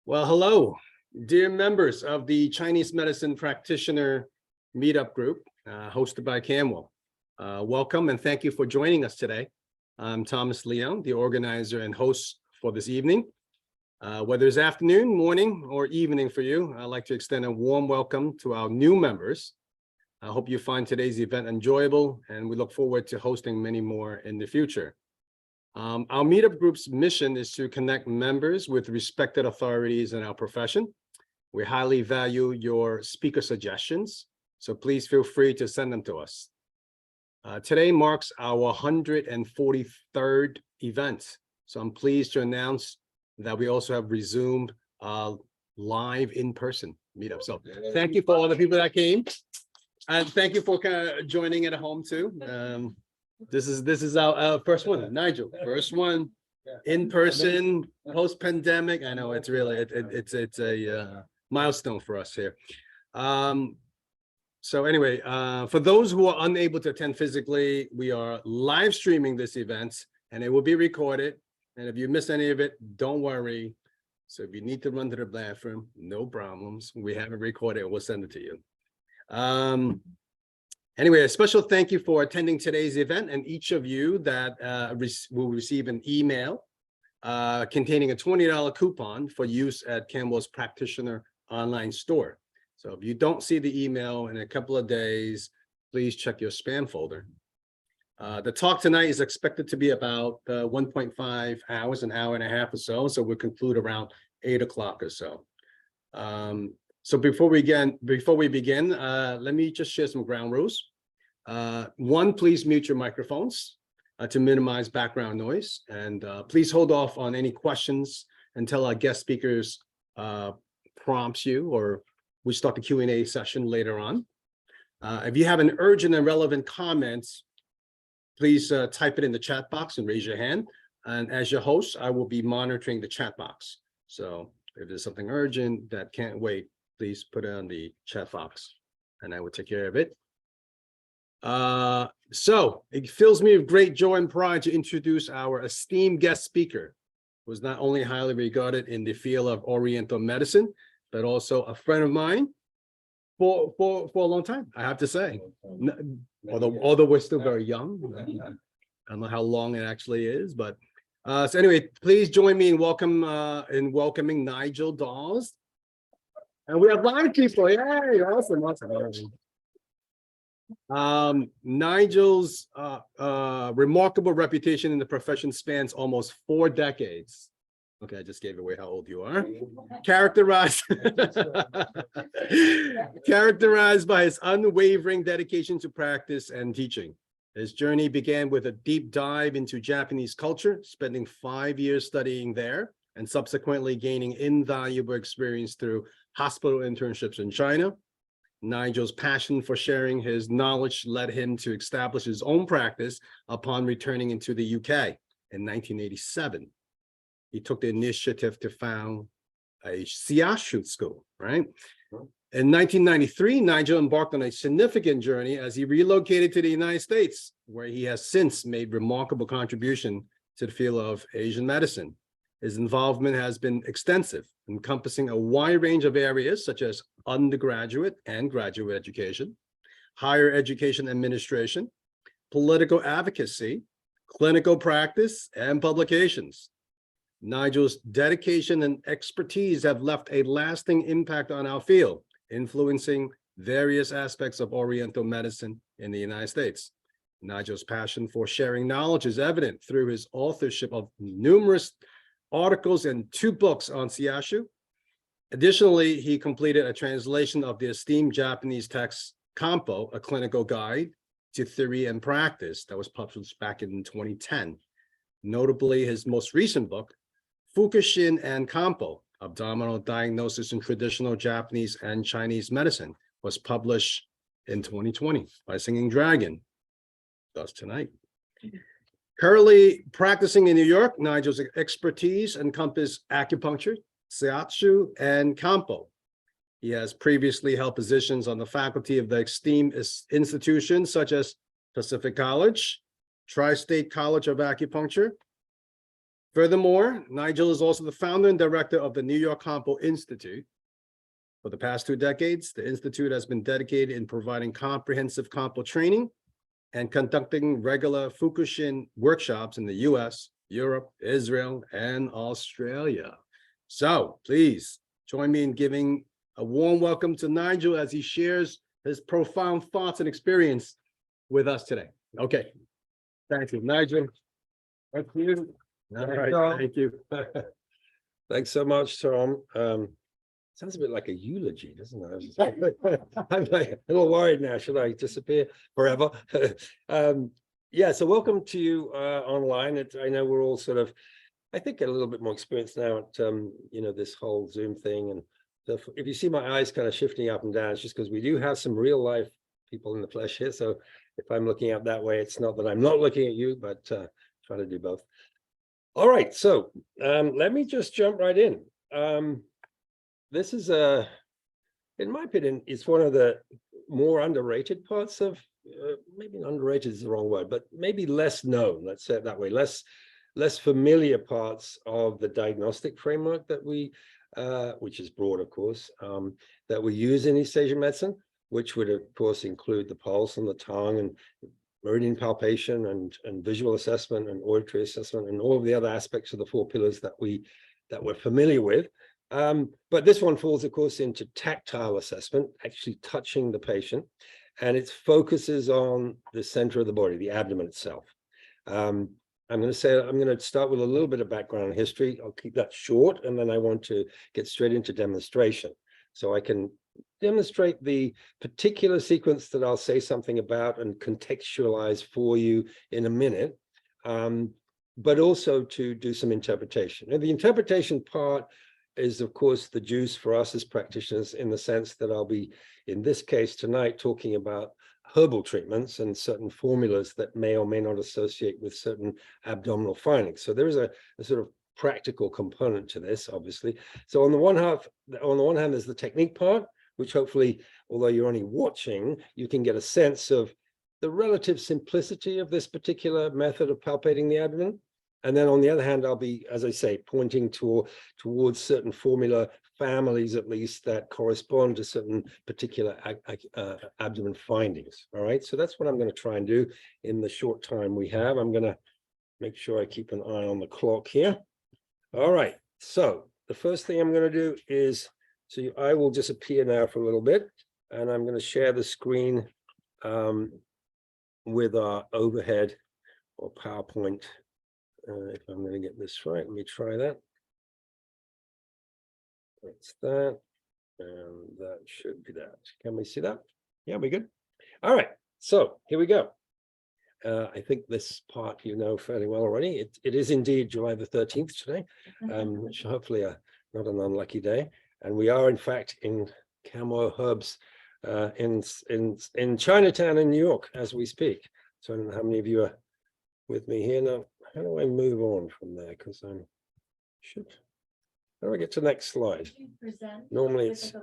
Well, hello, dear members of the Chinese Medicine Practitioner Meetup Group, hosted by Kamwo. Welcome and thank you for joining us today. I'm Thomas Leon, the organizer and host for this evening. Whether it's afternoon, morning, or evening for you, I'd like to extend a warm welcome to our new members. I hope you find today's event enjoyable, and we look forward to hosting many more in the future. Our meetup group's mission is to connect members with respected authorities in our profession. We highly value your speaker suggestions, so please feel free to send them to us. Today marks our 143rd event, so I'm pleased to announce that we also have resumed live in-person meetup. So thank you for all the people that came, and thank you for joining at home too. This is our first one, Nigel. First one in person, post pandemic. I know it's really it's a milestone for us here. So anyway, for those who are unable to attend physically, we are live streaming this event, and it will be recorded. And if you miss any of it, don't worry. So if you need to run to the bathroom, no problems. We have it recorded. We'll send it to you. Anyway, a special thank you for attending today's event, and each of you that will receive an email containing a $20 coupon for use at Kamwo's Practitioner online store. So if you don't see the email in a couple of days, please check your spam folder. The talk tonight is expected to be about 1.5 hours, an hour and a half or so. So we'll conclude around 8 o'clock or so. So before we begin, let me just share some ground rules. One, please mute your microphones to minimize background noise, and please hold off on any questions until our guest speakers prompts you, or we start the Q&A session later on. If you have an urgent and relevant comment, please type it in the chat box and raise your hand. And as your host, I will be monitoring the chat box. So if there's something urgent that can't wait, please put it on the chat box and I will take care of it. So it fills me with great joy and pride to introduce our esteemed guest speaker, who is not only highly regarded in the field of Oriental medicine, but also a friend of mine for a long time, I have to say. Although we're still very young. I don't know how long it actually is, but so anyway, please join me in welcoming Nigel Dawes. And we have live people. Yay, awesome. Nigel's remarkable reputation in the profession spans almost 4 decades. Okay, I just gave away how old you are. Characterized by his unwavering dedication to practice and teaching. His journey began with a deep dive into Japanese culture, spending 5 years studying there and subsequently gaining invaluable experience through hospital internships in China. Nigel's passion for sharing his knowledge led him to establish his own practice upon returning into the UK in 1987. He took the initiative to found a Shiashu school, right? In 1993, Nigel embarked on a significant journey as he relocated to the United States, where he has since made remarkable contribution to the field of Asian medicine. His involvement has been extensive, encompassing a wide range of areas such as undergraduate and graduate education, higher education administration, political advocacy, clinical practice, and publications. Nigel's dedication and expertise have left a lasting impact on our field, influencing various aspects of Oriental medicine in the United States. Nigel's passion for sharing knowledge is evident through his authorship of numerous articles and 2 books on Shiashu. Additionally, he completed a translation of the esteemed Japanese text Kamwo, a clinical guide to theory and practice, that was published back in 2010. Notably, his most recent book, Fuku Shin and Kamwo, Abdominal Diagnosis in Traditional Japanese and Chinese Medicine, was published in 2020 by Singing Dragon, thus tonight. Currently practicing in New York, Nigel's expertise encompasses acupuncture, shiatsu, and Kamwo. He has previously held positions on the faculty of the esteemed institutions such as Pacific College, Tri-State College of Acupuncture, Furthermore, Nigel is also the founder and director of the New York Kamwo Institute. For the past 2 decades, the Institute has been dedicated in providing comprehensive Kamwo training and conducting regular Fuku Shin workshops in the US, Europe, Israel, and Australia. So please join me in giving a warm welcome to Nigel as he shares his profound thoughts and experience with us today. Okay. Thank you, Nigel. Thank you. All right, thank you. Thanks so much, Tom. Sounds a bit like a eulogy, doesn't it? I'm like a little worried now. Should I disappear forever? Yeah, so welcome to you online. I know we're all sort of, I think, a little bit more experienced now at this whole Zoom thing. And if you see my eyes kind of shifting up and down, it's just because we do have some real life people in the flesh here. So if I'm looking out that way, it's not that I'm not looking at you, but try to do both. All right, so let me just jump right in. This is in my opinion, it's one of the more underrated parts of, maybe underrated is the wrong word, but maybe less known, let's say it that way, less familiar parts of the diagnostic framework that we, which is broad, of course, that we use in East Asian medicine, which would, of course, include the pulse and the tongue and meridian palpation and visual assessment and auditory assessment and all of the other aspects of the 4 pillars that we're familiar with. But this one falls, of course, into tactile assessment, actually touching the patient, and it focuses on the center of the body, the abdomen itself. I'm going to start with a little bit of background history. I'll keep that short, and then I want to get straight into demonstration, so I can demonstrate the particular sequence that I'll say something about and contextualize for you in a minute, but also to do some interpretation. And the interpretation part is, of course, the juice for us as practitioners, in the sense that I'll be, in this case tonight, talking about herbal treatments and certain formulas that may or may not associate with certain abdominal findings. So there is a sort of practical component to this, obviously. So on the one hand, there's the technique part, which hopefully, although you're only watching, you can get a sense of the relative simplicity of this particular method of palpating the abdomen. And then on the other hand, I'll be, as I say, pointing towards certain formula families, at least, that correspond to certain particular abdomen findings. All right, so that's what I'm going to try and do in the short time we have. I'm going to make sure I keep an eye on the clock here. All right, so the first thing I'm going to do is, so I will disappear now for a little bit, and I'm going to share the screen with our overhead or PowerPoint. If I'm going to get this right, let me try that. That's that, and that should be that. Can we see that? Yeah, we good. All right, so here we go. I think this part you know fairly well already. It is indeed July the 13th today, which hopefully not an unlucky day. And we are, in fact, in Kamwo Herbs in Chinatown in New York as we speak. So I don't know how many of you are with me here now. How do I move on from there? Because I'm how do I get to the next slide? Normally it's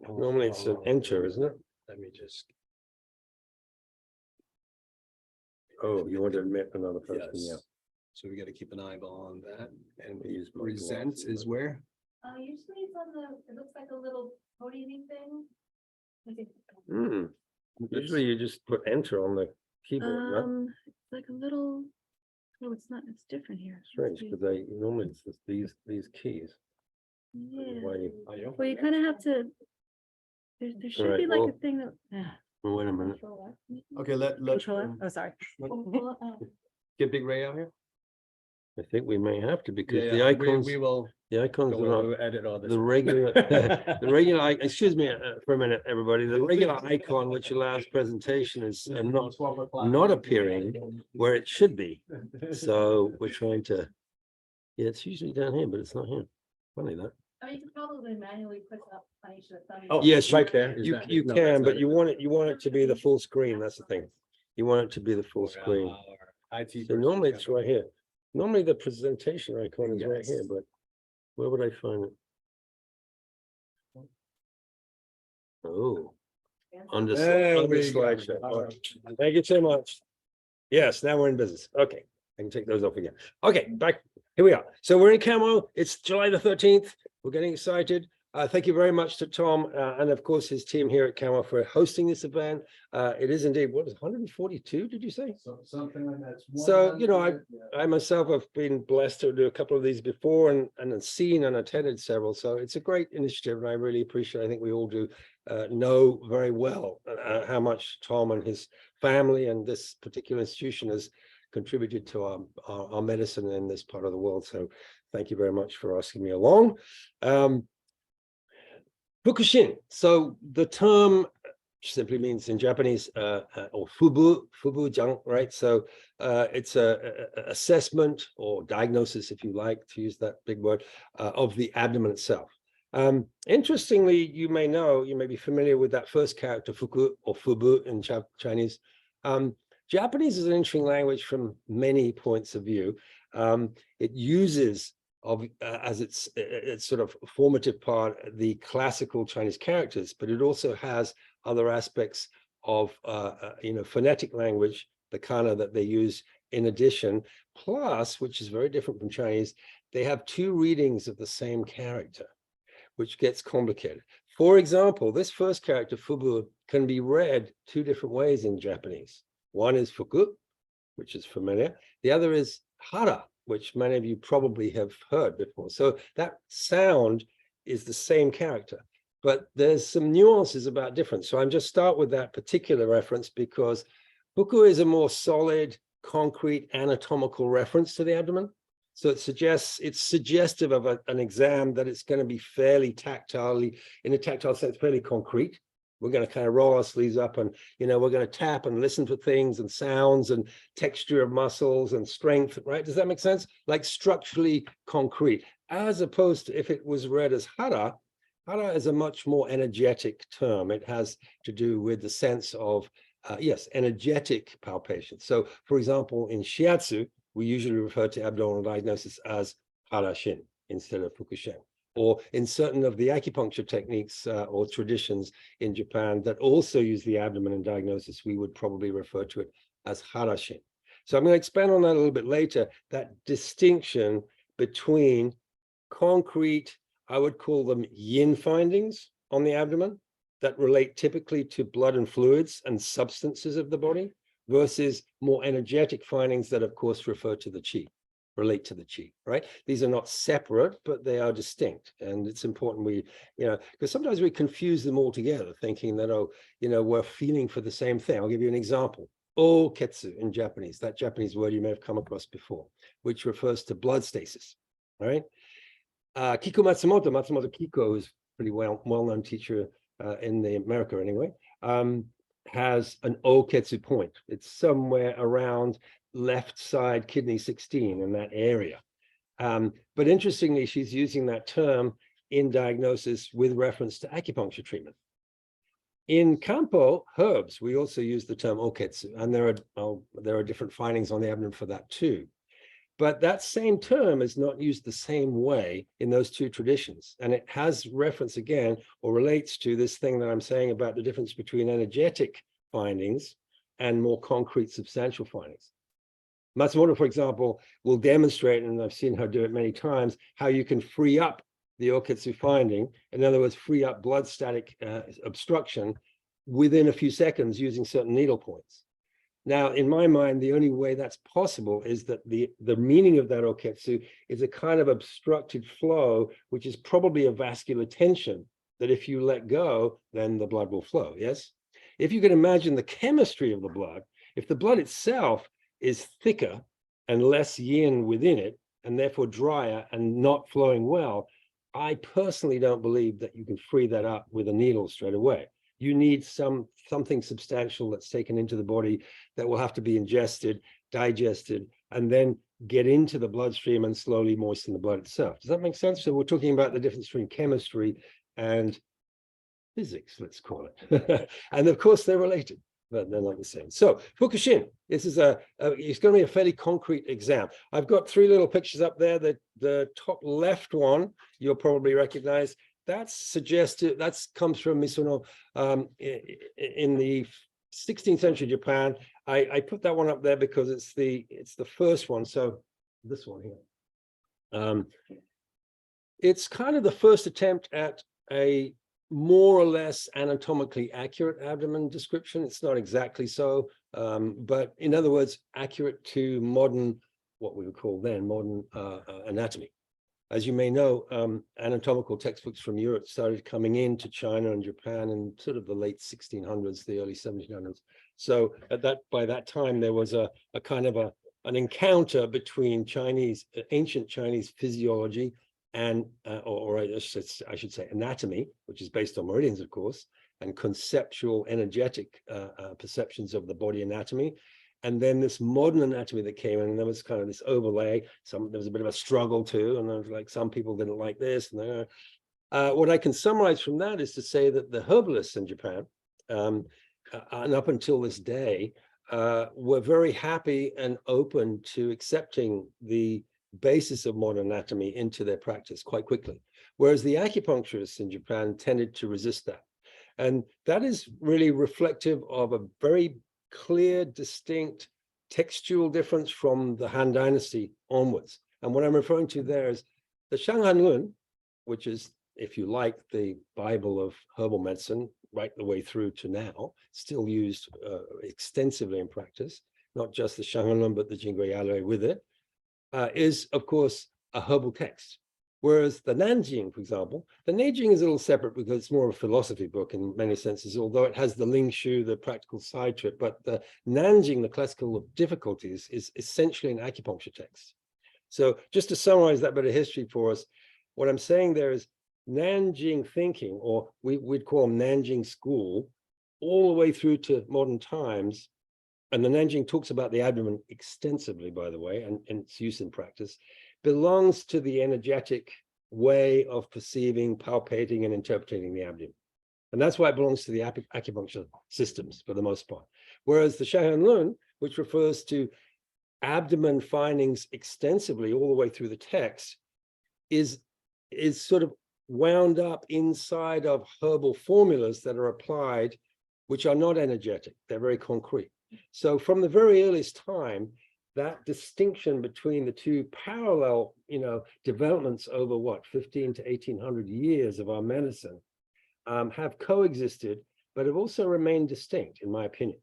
normally it's an enter, isn't it? Let me just. Oh, you want to admit another person? Yes. Yeah. So we got to keep an eyeball on that. And present is where? Usually it's on it looks like a little podium thing. Usually you just put enter on the keyboard, right? It's like a little, no, it's not, it's different here. Strange, because normally it's just these keys. Yeah. Why Well, you kind of have to, there should Right, be like well, a thing that, well, wait a minute. Okay, let Control F? Oh, sorry. get Big Ray out here. I think we may have to, because Yeah, the icons, we will the icons are not we'll edit all this. the regular, the regular, excuse me for a minute, everybody, the regular icon which allows presentation is not appearing where it should be. So we're trying to, yeah, it's usually down here, but it's not here. Funny that. I mean, you could probably manually put up on each of the thumbs. Oh, Yes, right there. Is You that- you no, can, that's but not you want it to be the full screen. That's the thing. You want it to be the full screen. Our IT So normally it's right here. Normally the presentation icon is right here, but where would I find it? Oh, under There we go. slideshow. All right. Thank you so much. Yes, now we're in business. Okay. I can take those off again. Okay, back, here we are. So we're in Kamwo. It's July the 13th. We're getting excited. Thank you very much to Tom and of course his team here at Kamwo for hosting this event. It is indeed, what is it, 142, did you say? Something like that. So, you know, I myself have been blessed to do a couple of these before and seen and attended several. So it's a great initiative and I really appreciate it. I think we all do know very well how much Tom and his family and this particular institution has contributed to our medicine in this part of the world. So thank you very much for asking me along. Fuku Shin. So the term simply means in Japanese or fubu-jang, right? So it's a assessment or diagnosis, if you like to use that big word, of the abdomen itself. Interestingly, you may be familiar with that first character, fuku or fubu in Chinese. Japanese is an interesting language from many points of view. It uses as its sort of formative part, the classical Chinese characters, but it also has other aspects of phonetic language, the kana that they use in addition, plus, which is very different from Chinese, they have two readings of the same character, which gets complicated. For example, this first character, fubu, can be read two different ways in Japanese. One is fuku, which is familiar. The other is hara, which many of you probably have heard before. So that sound is the same character, but there's some nuances about difference. So I'm just start with that particular reference because fuku is a more solid, concrete, anatomical reference to the abdomen. So it's suggestive of an exam that it's going to be fairly tactile, in a tactile sense, fairly concrete. We're going to kind of roll our sleeves up and, we're going to tap and listen for things and sounds and texture of muscles and strength, right? Does that make sense? Like structurally concrete, as opposed to if it was read as hara. Hara is a much more energetic term. It has to do with the sense of, energetic palpation. So, for example, in shiatsu, we usually refer to abdominal diagnosis as hara shin instead of fuku shin. Or in certain of the acupuncture techniques or traditions in Japan that also use the abdomen in diagnosis, we would probably refer to it as harashin. So I'm going to expand on that a little bit later, that distinction between concrete, I would call them yin findings on the abdomen that relate typically to blood and fluids and substances of the body versus more energetic findings that of course refer to the qi. Relate to the qi, right? These are not separate, but they are distinct. And it's important we, because sometimes we confuse them all together, thinking that, we're feeling for the same thing. I'll give you an example. Oketsu in Japanese, that Japanese word you may have come across before, which refers to blood stasis, all right? Kiko Matsumoto Kiko, who's a pretty well-known teacher in America anyway, has an oketsu point. It's somewhere around left side kidney 16 in that area. But interestingly, she's using that term in diagnosis with reference to acupuncture treatment. In Kampo herbs, we also use the term oketsu, and there are different findings on the abdomen for that too. But that same term is not used the same way in those two traditions. And it has reference again, or relates to this thing that I'm saying about the difference between energetic findings and more concrete substantial findings. Matsumoto, for example, will demonstrate, and I've seen her do it many times, how you can free up the oketsu finding. In other words, free up blood static obstruction within a few seconds using certain needle points. Now, in my mind, the only way that's possible is that the meaning of that oketsu is a kind of obstructed flow, which is probably a vascular tension that if you let go, then the blood will flow, yes? If you can imagine the chemistry of the blood, if the blood itself is thicker and less yin within it, and therefore drier and not flowing well, I personally don't believe that you can free that up with a needle straight away. You need something substantial that's taken into the body that will have to be ingested, digested, and then get into the bloodstream and slowly moisten the blood itself. Does that make sense? So we're talking about the difference between chemistry and physics, let's call it. And of course, they're related, but they're not the same. So Fuku Shin, this is it's going to be a fairly concrete exam. I've got three little pictures up there. The top left one, you'll probably recognize. That's suggested, that comes from Misono in the 16th century Japan. I put that one up there because it's the first one. So this one here. It's kind of the first attempt at a more or less anatomically accurate abdomen description. It's not exactly so, but in other words, accurate to modern, what we would call then modern anatomy. As you may know, anatomical textbooks from Europe started coming into China and Japan in sort of the late 1600s, the early 1700s. So by that time, there was a kind of an encounter between ancient Chinese physiology and, or I should say anatomy, which is based on meridians, of course, and conceptual, energetic perceptions of the body anatomy. And then this modern anatomy that came in, and there was kind of this overlay. There was a bit of a struggle too, and there was like some people didn't like this. And what I can summarize from that is to say that the herbalists in Japan, and up until this day, were very happy and open to accepting the basis of modern anatomy into their practice quite quickly, whereas the acupuncturists in Japan tended to resist that. And that is really reflective of a very clear, distinct textual difference from the Han Dynasty onwards. And what I'm referring to there is the Shanghanlun, which is, if you like, the Bible of herbal medicine right the way through to now, still used extensively in practice, not just the Shanghanlun, but the Jingui with it, is, of course, a herbal text. Whereas the Nanjing, for example, the Nanjing is a little separate because it's more of a philosophy book in many senses, although it has the Ling Shu, the practical side to it. But the Nanjing, the classical difficulties, is essentially an acupuncture text. So just to summarize that bit of history for us, what I'm saying there is Nanjing thinking, or we'd call them Nanjing school, all the way through to modern times. And the Nanjing talks about the abdomen extensively, by the way, and its use in practice, belongs to the energetic way of perceiving, palpating, and interpreting the abdomen. And that's why it belongs to the acupuncture systems for the most part. Whereas the Shanghanlun, which refers to abdomen findings extensively all the way through the text, is sort of wound up inside of herbal formulas that are applied, which are not energetic, they're very concrete. So from the very earliest time, that distinction between the two parallel, developments over 15 to 1800 years of our medicine have coexisted, but have also remained distinct, in my opinion.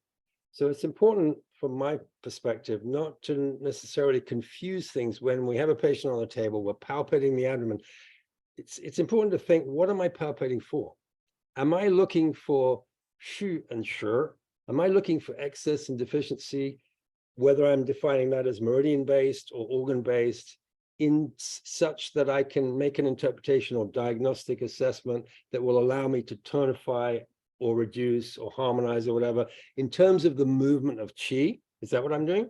So it's important from my perspective not to necessarily confuse things when we have a patient on the table, we're palpating the abdomen. It's important to think, what am I palpating for? Am I looking for shu and shur? Am I looking for excess and deficiency, whether I'm defining that as meridian-based or organ-based, in such that I can make an interpretation or diagnostic assessment that will allow me to tonify or reduce or harmonize or whatever in terms of the movement of qi? Is that what I'm doing?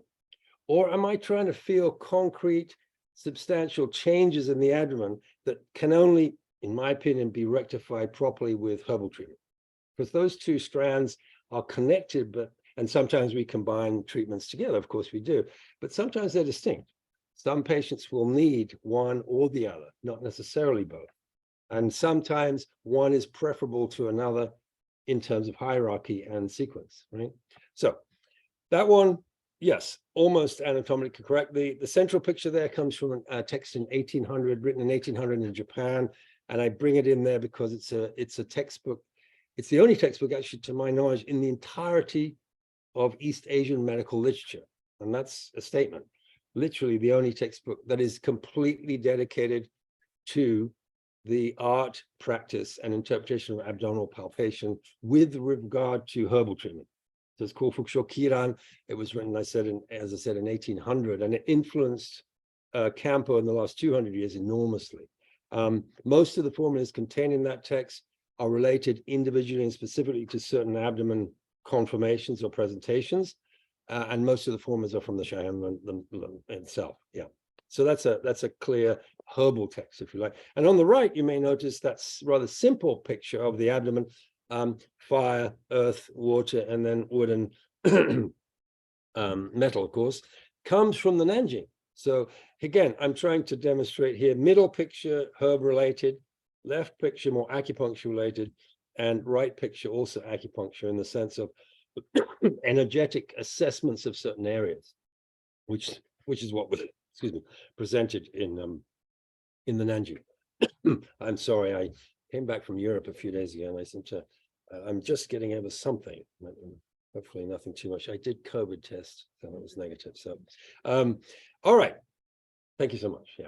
Or am I trying to feel concrete, substantial changes in the abdomen that can only, in my opinion, be rectified properly with herbal treatment? Because those two strands are connected, and sometimes we combine treatments together, of course we do, but sometimes they're distinct. Some patients will need one or the other, not necessarily both. And sometimes one is preferable to another in terms of hierarchy and sequence, right? So that one, yes, almost anatomically correct. The central picture there comes from a text in 1800, written in 1800 in Japan, and I bring it in there because it's a textbook. It's the only textbook, actually, to my knowledge, in the entirety of East Asian medical literature. And that's a statement. Literally the only textbook that is completely dedicated to the art, practice, and interpretation of abdominal palpation with regard to herbal treatment. So it's called Fuku Shin. It was written, as I said, in 1800, and it influenced Kampo in the last 200 years enormously. Most of the formulas contained in that text are related individually and specifically to certain abdomen conformations or presentations, and most of the formulas are from the Shanghanlun itself. Yeah, so that's a clear herbal text, if you like. And on the right, you may notice that's rather simple picture of the abdomen: fire, earth, water, and then wood and metal, of course, comes from the Nanjing. So again, I'm trying to demonstrate here: middle picture herb related, left picture more acupuncture related, and right picture also acupuncture, in the sense of energetic assessments of certain areas, which is what was, excuse me, presented in the Nanju. I'm sorry, I came back from Europe a few days ago and I seem to, I'm just getting over something. Hopefully nothing too much. I did COVID test, so it was negative. So, all right. Thank you so much. Yeah.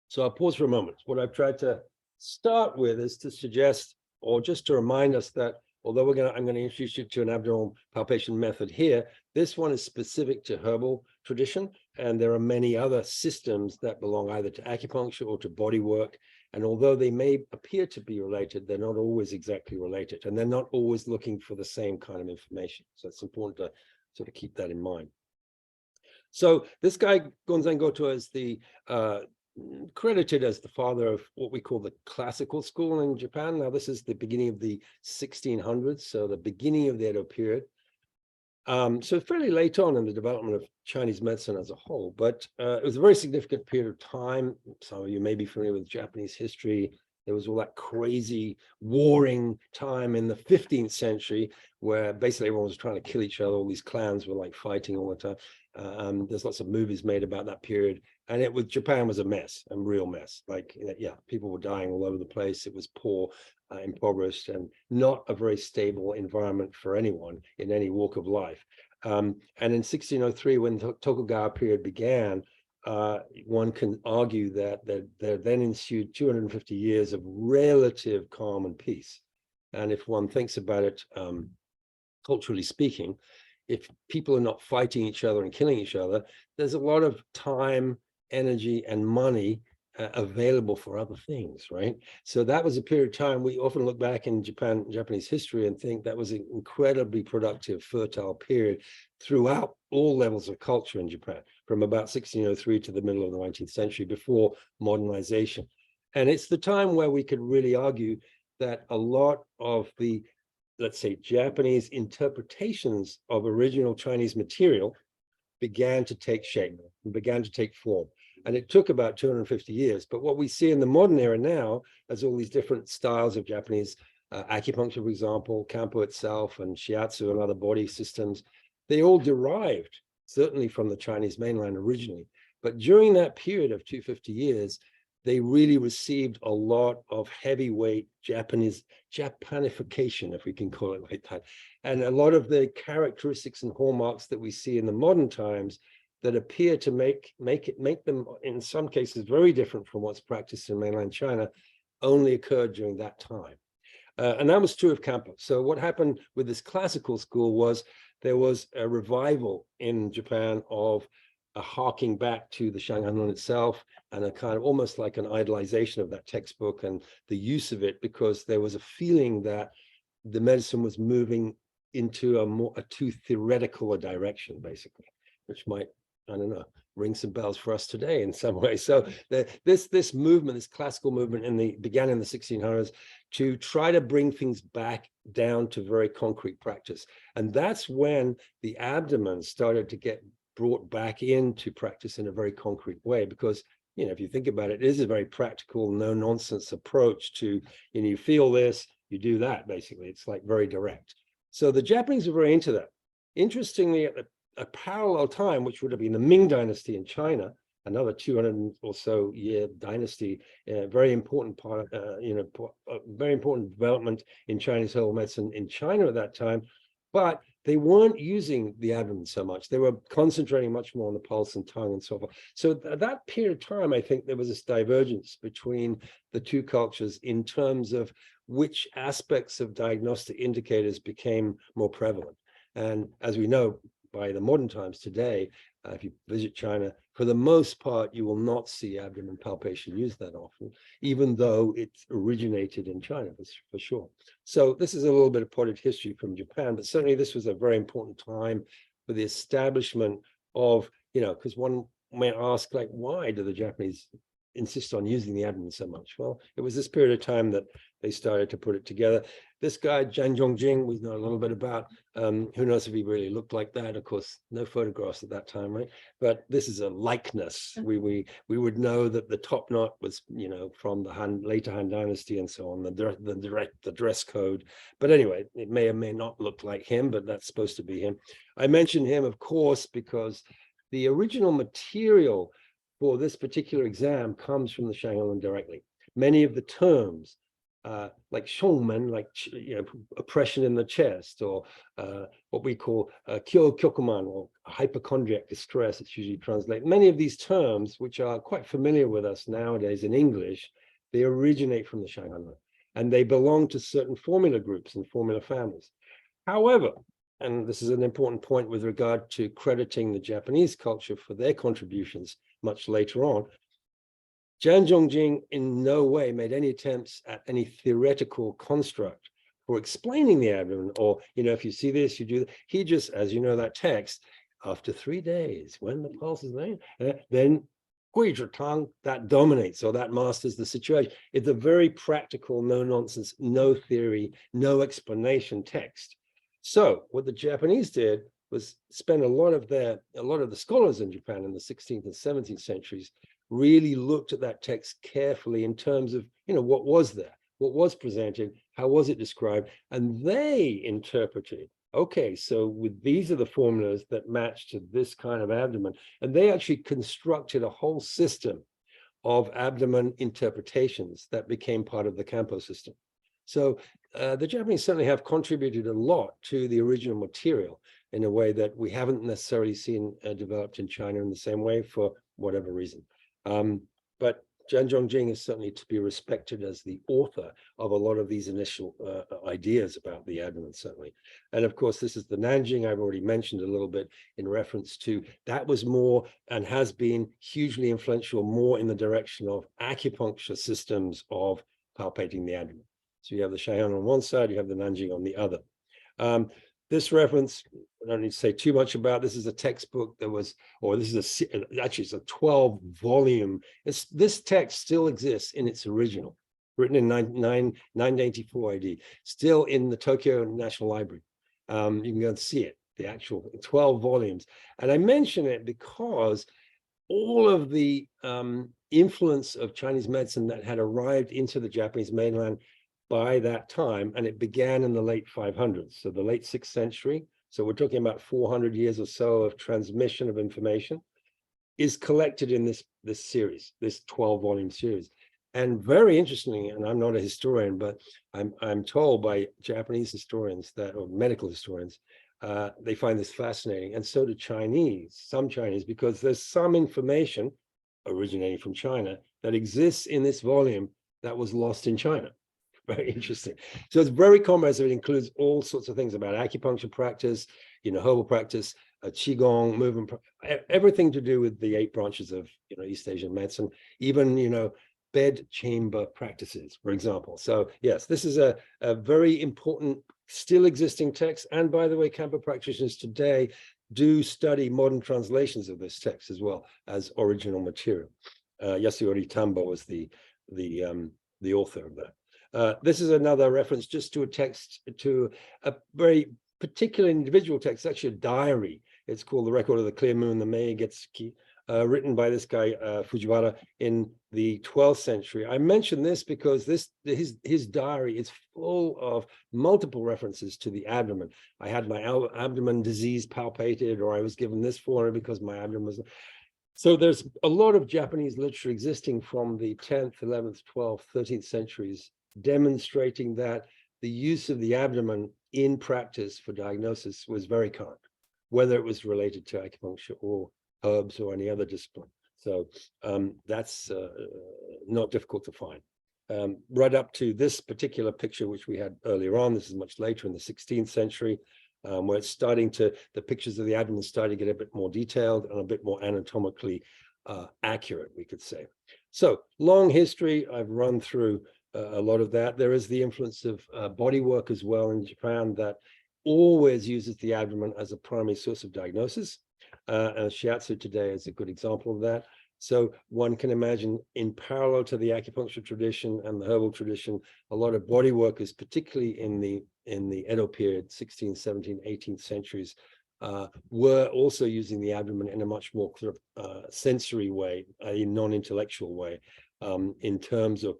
So I'll pause for a moment. What I've tried to start with is to suggest, or just to remind us that although I'm going to introduce you to an abdominal palpation method here, this one is specific to herbal tradition, and there are many other systems that belong either to acupuncture or to body work. And although they may appear to be related, they're not always exactly related, and they're not always looking for the same kind of information. So it's important to sort of keep that in mind. So this guy, Gonzen Goto, is the credited as the father of what we call the classical school in Japan. Now, this is the beginning of the 1600s, so the beginning of the Edo period. So fairly late on in the development of Chinese medicine as a whole, but it was a very significant period of time. Some of you may be familiar with Japanese history. There was all that crazy warring time in the 15th century where basically everyone was trying to kill each other. All these clans were like fighting all the time. There's lots of movies made about that period. And Japan was a mess, a real mess. Like, yeah, people were dying all over the place. It was poor, impoverished, and not a very stable environment for anyone in any walk of life. And in 1603, when the Tokugawa period began, one can argue that there then ensued 250 years of relative calm and peace. And if one thinks about it, culturally speaking, if people are not fighting each other and killing each other, there's a lot of time, energy, and money available for other things, right? So that was a period of time we often look back in Japanese history and think that was an incredibly productive, fertile period throughout all levels of culture in Japan, from about 1603 to the middle of the 19th century before modernization. And it's the time where we could really argue that a lot of the, let's say, Japanese interpretations of original Chinese material began to take shape and began to take form. And it took about 250 years. But what we see in the modern era now, as all these different styles of Japanese acupuncture, for example, Kampo itself and shiatsu and other body systems, they all derived certainly from the Chinese mainland originally. But during that period of 250 years, they really received a lot of heavyweight Japanification, if we can call it like that. And a lot of the characteristics and hallmarks that we see in the modern times that appear to make them, in some cases, very different from what's practiced in mainland China, only occurred during that time. And that was true of Kampo. So what happened with this classical school was there was a revival in Japan of a harking back to the Shanghanon itself, and a kind of almost like an idolization of that textbook and the use of it, because there was a feeling that the medicine was moving into a too theoretical a direction, basically, which might, I don't know, ring some bells for us today in some way. So this movement, this classical movement began in the 1600s to try to bring things back down to very concrete practice. And that's when the abdomen started to get brought back into practice in a very concrete way, because, you know, if you think about it, it is a very practical, no nonsense approach to, you know, you feel this, you do that, basically. It's like very direct. So the Japanese were very into that. Interestingly, at a parallel time, which would have been the Ming Dynasty in China, another 200 or so year dynasty, very important part, very important development in Chinese herbal medicine in China at that time. But they weren't using the abdomen so much. They were concentrating much more on the pulse and tongue and so forth. So that period of time, I think there was this divergence between the two cultures in terms of which aspects of diagnostic indicators became more prevalent. And as we know, by the modern times today, if you visit China, for the most part, you will not see abdomen palpation used that often, even though it originated in China, for sure. So this is a little bit of potted history from Japan, but certainly this was a very important time for the establishment of, you know, because one may ask, like, why do the Japanese insist on using the abdomen so much? Well, it was this period of time that they started to put it together. This guy, Jan Zhongjing, we know a little bit about. Who knows if he really looked like that? Of course, no photographs at that time, right? But this is a likeness. We would know that the top knot was, you know, from the later Han Dynasty and so on, the dress code. But anyway, it may or may not look like him, but that's supposed to be him. I mention him, of course, because the original material for this particular exam comes from the Shanghalan directly. Many of the terms, like shongmen, like, you know, oppression in the chest, or what we call kyo kyokuman, or hypochondriac distress, it's usually translated. Many of these terms, which are quite familiar with us nowadays in English, they originate from the Shanghalan, and they belong to certain formula groups and formula families. However, and this is an important point with regard to crediting the Japanese culture for their contributions much later on, Jan Zhongjing in no way made any attempts at any theoretical construct for explaining the abdomen, or, you know, if you see this, you do that. He just, as you know, that text, after 3 days, when the pulse is there, then Tang, that dominates, or that masters the situation. It's a very practical, no nonsense, no theory, no explanation text. So what the Japanese did was spend a lot of the scholars in Japan in the 16th and 17th centuries really looked at that text carefully in terms of, you know, what was there, what was presented, how was it described, and they interpreted, okay, so these are the formulas that match to this kind of abdomen, and they actually constructed a whole system of abdomen interpretations that became part of the Kampo system. So the Japanese certainly have contributed a lot to the original material in a way that we haven't necessarily seen developed in China in the same way for whatever reason. But Jan Zhongjing is certainly to be respected as the author of a lot of these initial ideas about the abdomen, certainly. And of course, this is the Nanjing I've already mentioned a little bit in reference to. That was more and has been hugely influential, more in the direction of acupuncture systems of palpating the abdomen. So you have the Shanghalan on one side, you have the Nanjing on the other. This reference, I don't need to say too much about. This is a textbook that was, or this is actually it's a 12-volume. This text still exists in its original, written in 984 AD, still in the Tokyo National Library. You can go and see it, the actual 12 volumes. And I mention it because all of the influence of Chinese medicine that had arrived into the Japanese mainland by that time, and it began in the late 500s, so the late 6th century. So we're talking about 400 years or so of transmission of information, is collected in this series, this 12-volume series. And very interestingly, and I'm not a historian, but I'm told by Japanese historians that, or medical historians, they find this fascinating, and so do some Chinese, because there's some information originating from China that exists in this volume that was lost in China. Very interesting. So it's very comprehensive. It includes all sorts of things about acupuncture practice, you know, herbal practice, qigong, movement, everything to do with the 8 branches of, you know, East Asian medicine, even, you know, bed chamber practices, for example. So yes, this is a very important, still existing text. And by the way, Kampo practitioners today do study modern translations of this text as well as original material. Yasuyori Tambo was the author of that. This is another reference just to a text, to a very particular individual text, actually a diary. It's called The Record of the Clear Moon, the Meigetsuki, written by this guy, Fujiwara, in the 12th century. I mention this because his diary is full of multiple references to the abdomen. I had my abdomen disease palpated, or I was given this formula because my abdomen was... So there's a lot of Japanese literature existing from the 10th, 11th, 12th, 13th centuries, demonstrating that the use of the abdomen in practice for diagnosis was very current, whether it was related to acupuncture or herbs or any other discipline. So that's not difficult to find. Right up to this particular picture, which we had earlier on, this is much later in the 16th century, where it's starting to, the pictures of the abdomen starting to get a bit more detailed and a bit more anatomically accurate, we could say. So long history, I've run through a lot of that. There is the influence of body work as well in Japan that always uses the abdomen as a primary source of diagnosis. And shiatsu today is a good example of that. So one can imagine, in parallel to the acupuncture tradition and the herbal tradition, a lot of body workers, particularly in the Edo period, 16th, 17th, 18th centuries, were also using the abdomen in a much more sort of sensory way, a non-intellectual way, in terms of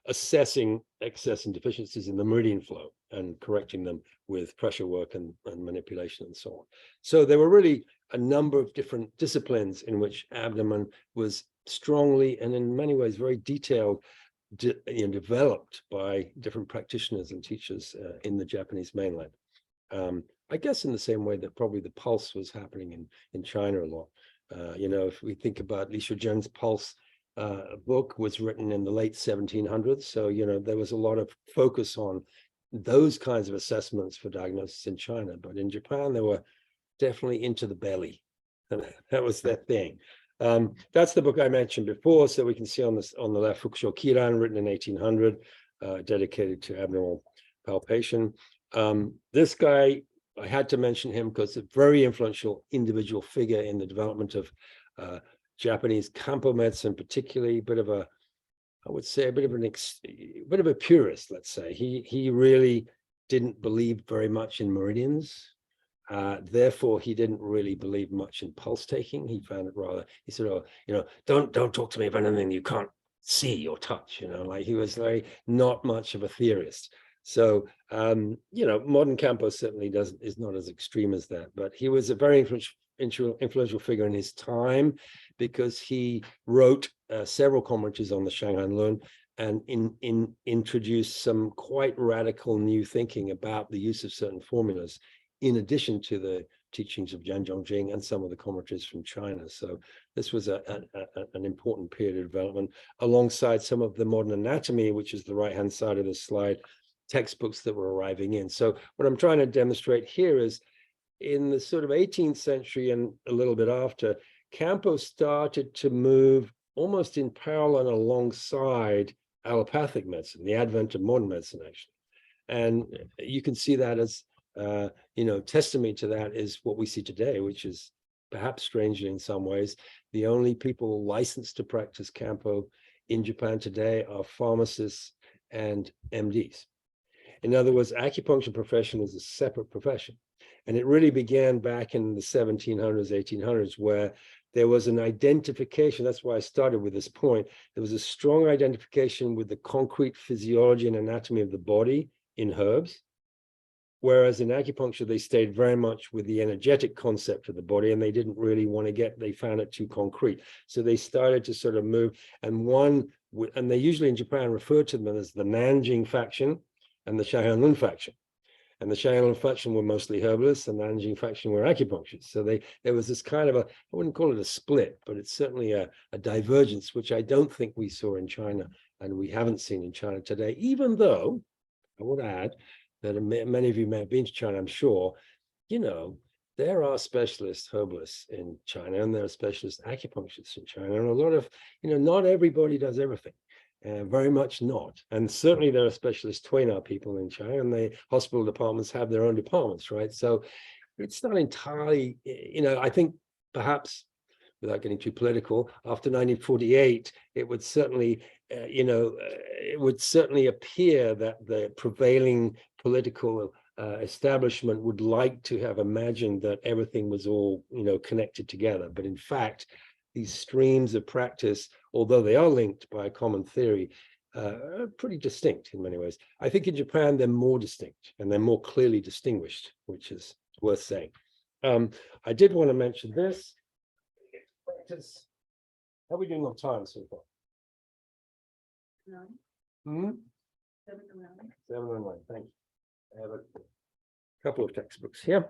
assessing excess and deficiencies in the meridian flow and correcting them with pressure work and manipulation and so on. So there were really a number of different disciplines in which abdomen was strongly and in many ways very detailed, developed by different practitioners and teachers in the Japanese mainland. I guess in the same way that probably the pulse was happening in China a lot. If we think about Li Shujian's pulse book was written in the late 1700s. So, there was a lot of focus on those kinds of assessments for diagnosis in China. But in Japan, they were definitely into the belly. And that was their thing. That's the book I mentioned before. So we can see on the left, Fuku Shin, written in 1800, dedicated to abdominal palpation. This guy, I had to mention him because a very influential individual figure in the development of Japanese Kampo medicine, particularly I would say a bit of a purist, let's say. He really didn't believe very much in meridians. Therefore, he didn't really believe much in pulse taking. He found it rather, he said, don't talk to me about anything you can't see or touch, like he was very not much of a theorist. So, modern Kampo certainly is not as extreme as that, but he was a very influential figure in his time because he wrote several commentaries on the Shanghai Lun and introduced some quite radical new thinking about the use of certain formulas, in addition to the teachings of Jian Zhongjing and some of the commentaries from China. So this was an important period of development, alongside some of the modern anatomy, which is the right-hand side of this slide, textbooks that were arriving in. So what I'm trying to demonstrate here is, in the sort of 18th century and a little bit after, Kampo started to move almost in parallel and alongside allopathic medicine, the advent of modern medicine, actually. And you can see that as, testimony to that is what we see today, which is perhaps strangely in some ways, the only people licensed to practice Kampo in Japan today are pharmacists and MDs. In other words, acupuncture profession is a separate profession. And it really began back in the 1700s, 1800s, where there was an identification. That's why I started with this point. There was a strong identification with the concrete physiology and anatomy of the body in herbs. Whereas in acupuncture, they stayed very much with the energetic concept of the body, and they didn't really want to they found it too concrete. So they started to sort of move, and they usually in Japan refer to them as the Nanjing faction and the Shanghai Lun faction. And the Shanghai Lun faction were mostly herbalists, and the Nanjing faction were acupuncturists. So there was this kind of I wouldn't call it a split, but it's certainly a divergence, which I don't think we saw in China, and we haven't seen in China today, even though I would add that many of you may have been to China, I'm sure, there are specialist herbalists in China, and there are specialist acupuncturists in China, and a lot of, not everybody does everything. Very much not. And certainly there are specialist Tuina people in China, and the hospital departments have their own departments, right? So it's not entirely, I think perhaps, without getting too political, after 1948, it would certainly, it would certainly appear that the prevailing political establishment would like to have imagined that everything was all, connected together. But in fact, these streams of practice, although they are linked by a common theory, are pretty distinct in many ways. I think in Japan, they're more distinct and they're more clearly distinguished, which is worth saying. I did want to mention this. Practice. How are we doing on time so far? 9. 7 or 9. Thank you. I have a couple of textbooks here.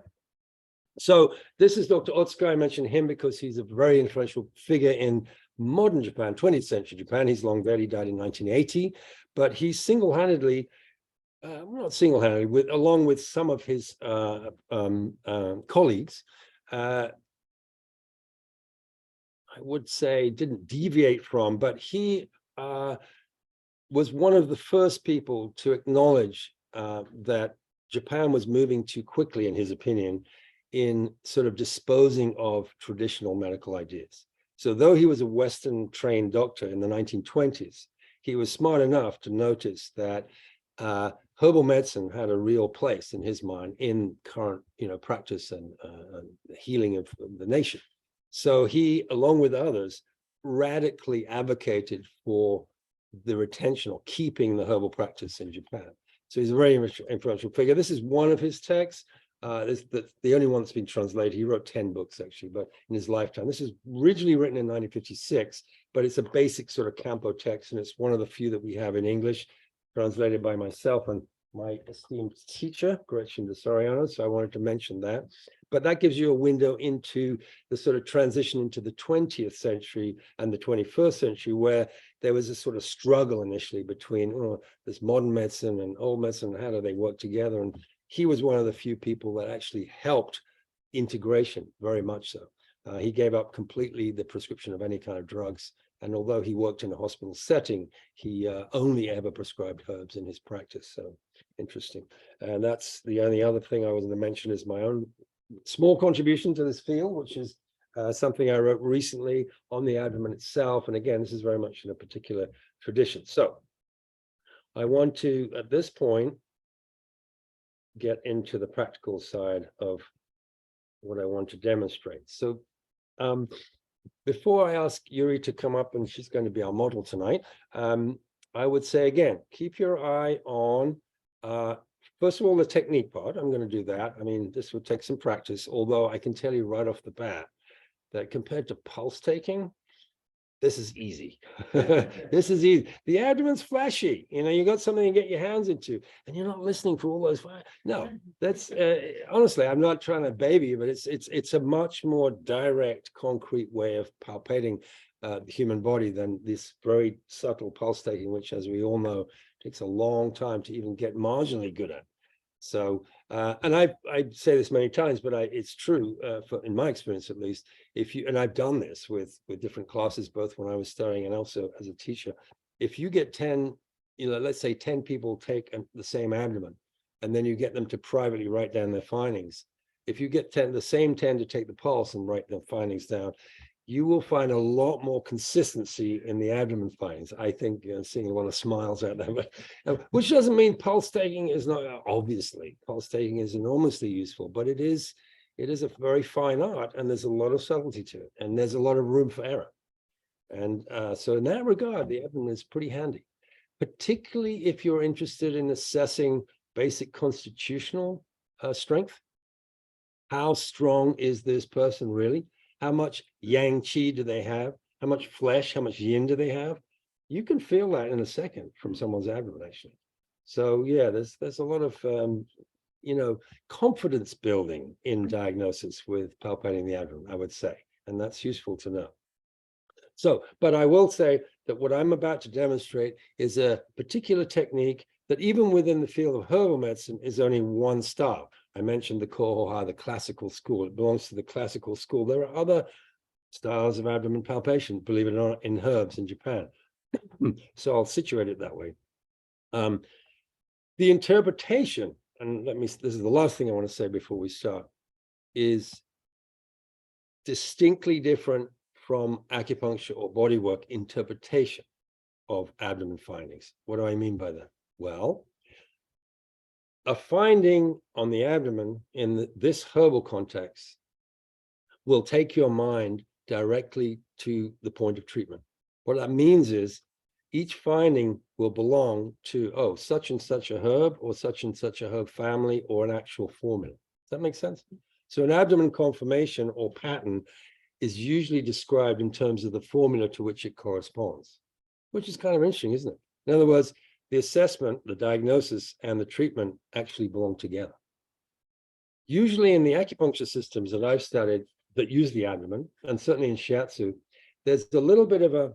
So this is Dr. Otsuka. I mentioned him because he's a very influential figure in modern Japan, 20th century Japan. He's long dead. He died in 1980, but he single-handedly, not single-handedly, along with some of his colleagues, I would say didn't deviate from, but he was one of the first people to acknowledge that Japan was moving too quickly, in his opinion, in sort of disposing of traditional medical ideas. So though he was a Western trained doctor in the 1920s, he was smart enough to notice that herbal medicine had a real place in his mind in current, practice and healing of the nation. So he, along with others, radically advocated for the retention or keeping the herbal practice in Japan. So he's a very influential figure. This is one of his texts. This the only one that's been translated. He wrote 10 books actually, but in his lifetime. This is originally written in 1956, but it's a basic sort of Kampo text, and it's one of the few that we have in English, translated by myself and my esteemed teacher, Gretchen de Soriano. So I wanted to mention that. But that gives you a window into the sort of transition into the 20th century and the 21st century, where there was a sort of struggle initially between this modern medicine and old medicine. How do they work together? And he was one of the few people that actually helped integration, very much so. He gave up completely the prescription of any kind of drugs. And although he worked in a hospital setting, he only ever prescribed herbs in his practice. So interesting. And that's the only other thing I was going to mention is my own small contribution to this field, which is something I wrote recently on the abdomen itself. And again, this is very much in a particular tradition. So I want to, at this point, get into the practical side of what I want to demonstrate. So before I ask Yuri to come up, and she's going to be our model tonight, I would say again, keep your eye on, first of all, the technique part. I'm going to do that. I mean, this would take some practice, although I can tell you right off the bat that compared to pulse taking, this is easy. This is easy. The abdomen's flashy. You got something to get your hands into, and you're not listening for all those. No, that's honestly, I'm not trying to baby you, but it's a much more direct, concrete way of palpating the human body than this very subtle pulse taking, which, as we all know, takes a long time to even get marginally good at. So, and I say this many times, but it's true in my experience, at least. And I've done this with different classes, both when I was studying and also as a teacher. If you get 10, let's say 10 people take the same abdomen, and then you get them to privately write down their findings. If you get the same 10 to take the pulse and write their findings down, you will find a lot more consistency in the abdomen findings. I think, seeing a lot of smiles out there, but, which doesn't mean pulse taking is not, obviously, pulse taking is enormously useful, but it is a very fine art, and there's a lot of subtlety to it, and there's a lot of room for error. And so in that regard, the abdomen is pretty handy, particularly if you're interested in assessing basic constitutional strength. How strong is this person really? How much yang qi do they have? How much flesh, how much yin do they have? You can feel that in a second from someone's abdomen, actually. So yeah, there's a lot of, confidence building in diagnosis with palpating the abdomen, I would say, and that's useful to know. So, but I will say that what I'm about to demonstrate is a particular technique that even within the field of herbal medicine is only one style. I mentioned the Kohoha, the classical school. It belongs to the classical school. There are other styles of abdomen palpation, believe it or not, in herbs in Japan. So I'll situate it that way. The interpretation, and this is the last thing I want to say before we start, is distinctly different from acupuncture or bodywork interpretation of abdomen findings. What do I mean by that? Well, a finding on the abdomen in this herbal context will take your mind directly to the point of treatment. What that means is each finding will belong to, such and such a herb or such and such a herb family or an actual formula. Does that make sense? So an abdomen conformation or pattern is usually described in terms of the formula to which it corresponds, which is kind of interesting, isn't it? In other words, the assessment, the diagnosis, and the treatment actually belong together. Usually in the acupuncture systems that I've studied that use the abdomen, and certainly in shiatsu, there's a little bit of a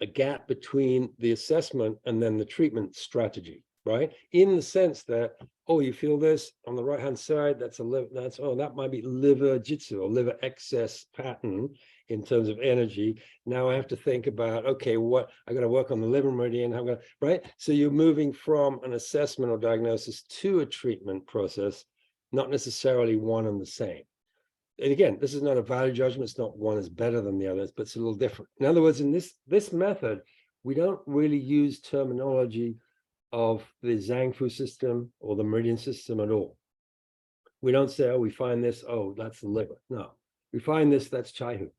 gap between the assessment and then the treatment strategy, right? In the sense that, you feel this on the right-hand side, that might be liver jitsu or liver excess pattern in terms of energy. Now I have to think about, okay, what I got to work on the liver meridian, right? So you're moving from an assessment or diagnosis to a treatment process, not necessarily one and the same. and again, this is not a value judgment. It's not one is better than the others, but it's a little different. In other words, in this method, we don't really use terminology of the Zhangfu system or the meridian system at all. We don't say, oh, we find this, oh, that's the liver. No, we find this, that's Chaihu.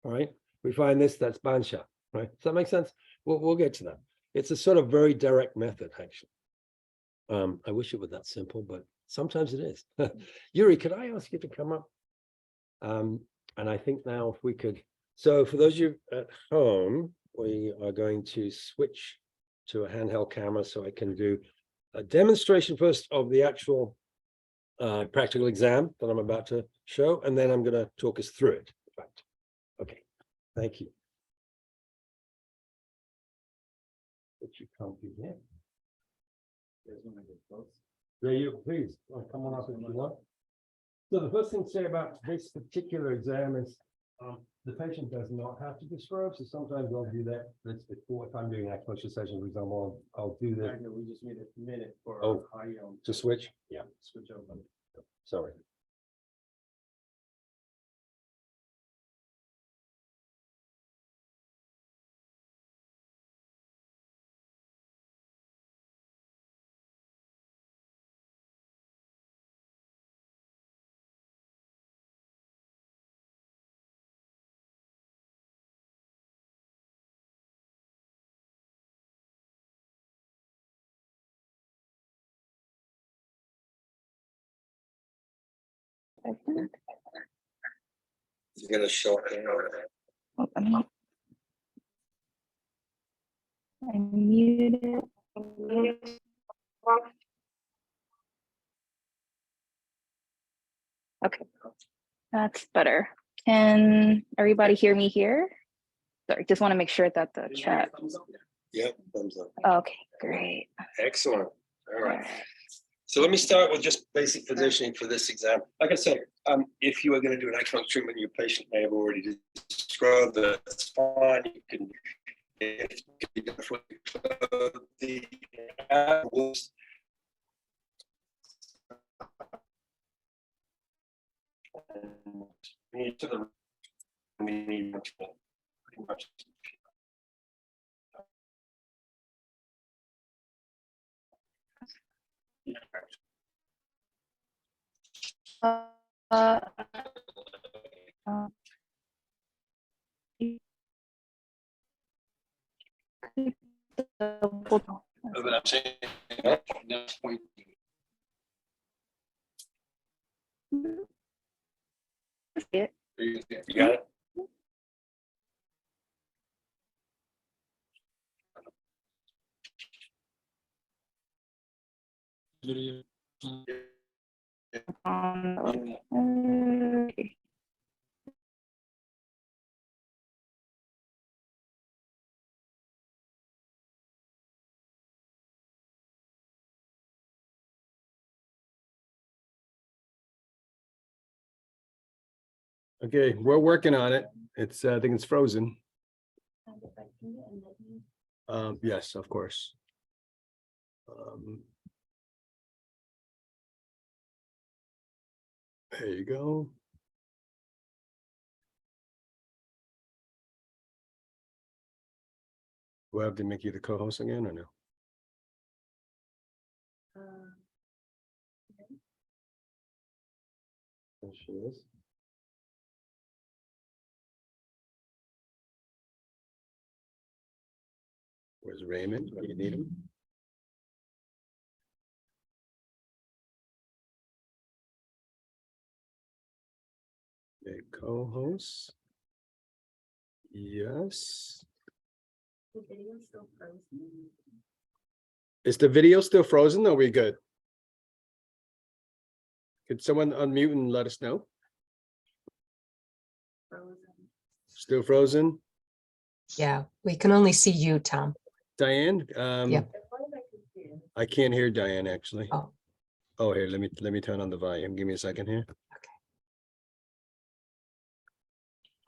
All right. We find this, that's Bansha. Right. Does that make sense? We'll get to that. It's a sort of very direct method, actually. I wish it were that simple, but sometimes it is. Yuri, could I ask you to come up? And I think now if we could, so for those of you at home, we are going to switch to a handheld camera so I can do a demonstration first of the actual practical exam that I'm about to show, and then I'm going to talk us through it. In fact. Okay, thank you. But you can't be here. Yeah, you please come on up if you want. So the first thing to say about this particular exam is the patient does not have to disrobe. So sometimes I'll do that. That's before, if I'm doing acupuncture session, for example, I'll do that. We just need a minute for To switch. Yeah, switch over. Sorry. You're gonna show it. Open up. I muted. Okay, that's better. Can everybody hear me here? Sorry, just want to make sure that the chat. Yep, thumbs up. Okay, great. Excellent. All right. So let me start with just basic positioning for this exam. Like I said, if you are going to do an acupuncture treatment, your patient may have already described that. That's fine. You can, if you can close the apples. We need to the we need pretty much. But I'm saying next point. You got it? Okay. Okay, we're working on it. It's, I think it's frozen. Yes, of course. There you go. Do I have to make you the co-host again or no? There she is. Where's Raymond? Do you need him? Okay, co-host. Yes. The video still frozen? Is the video still frozen? Or are we good? Could someone unmute and let us know? Frozen. Still frozen? Yeah, we can only see you, Tom. Diane? Yep. As far as I can see it. I can't hear Diane actually. Oh. Oh, here, let me turn on the volume. Give me a second here. Okay.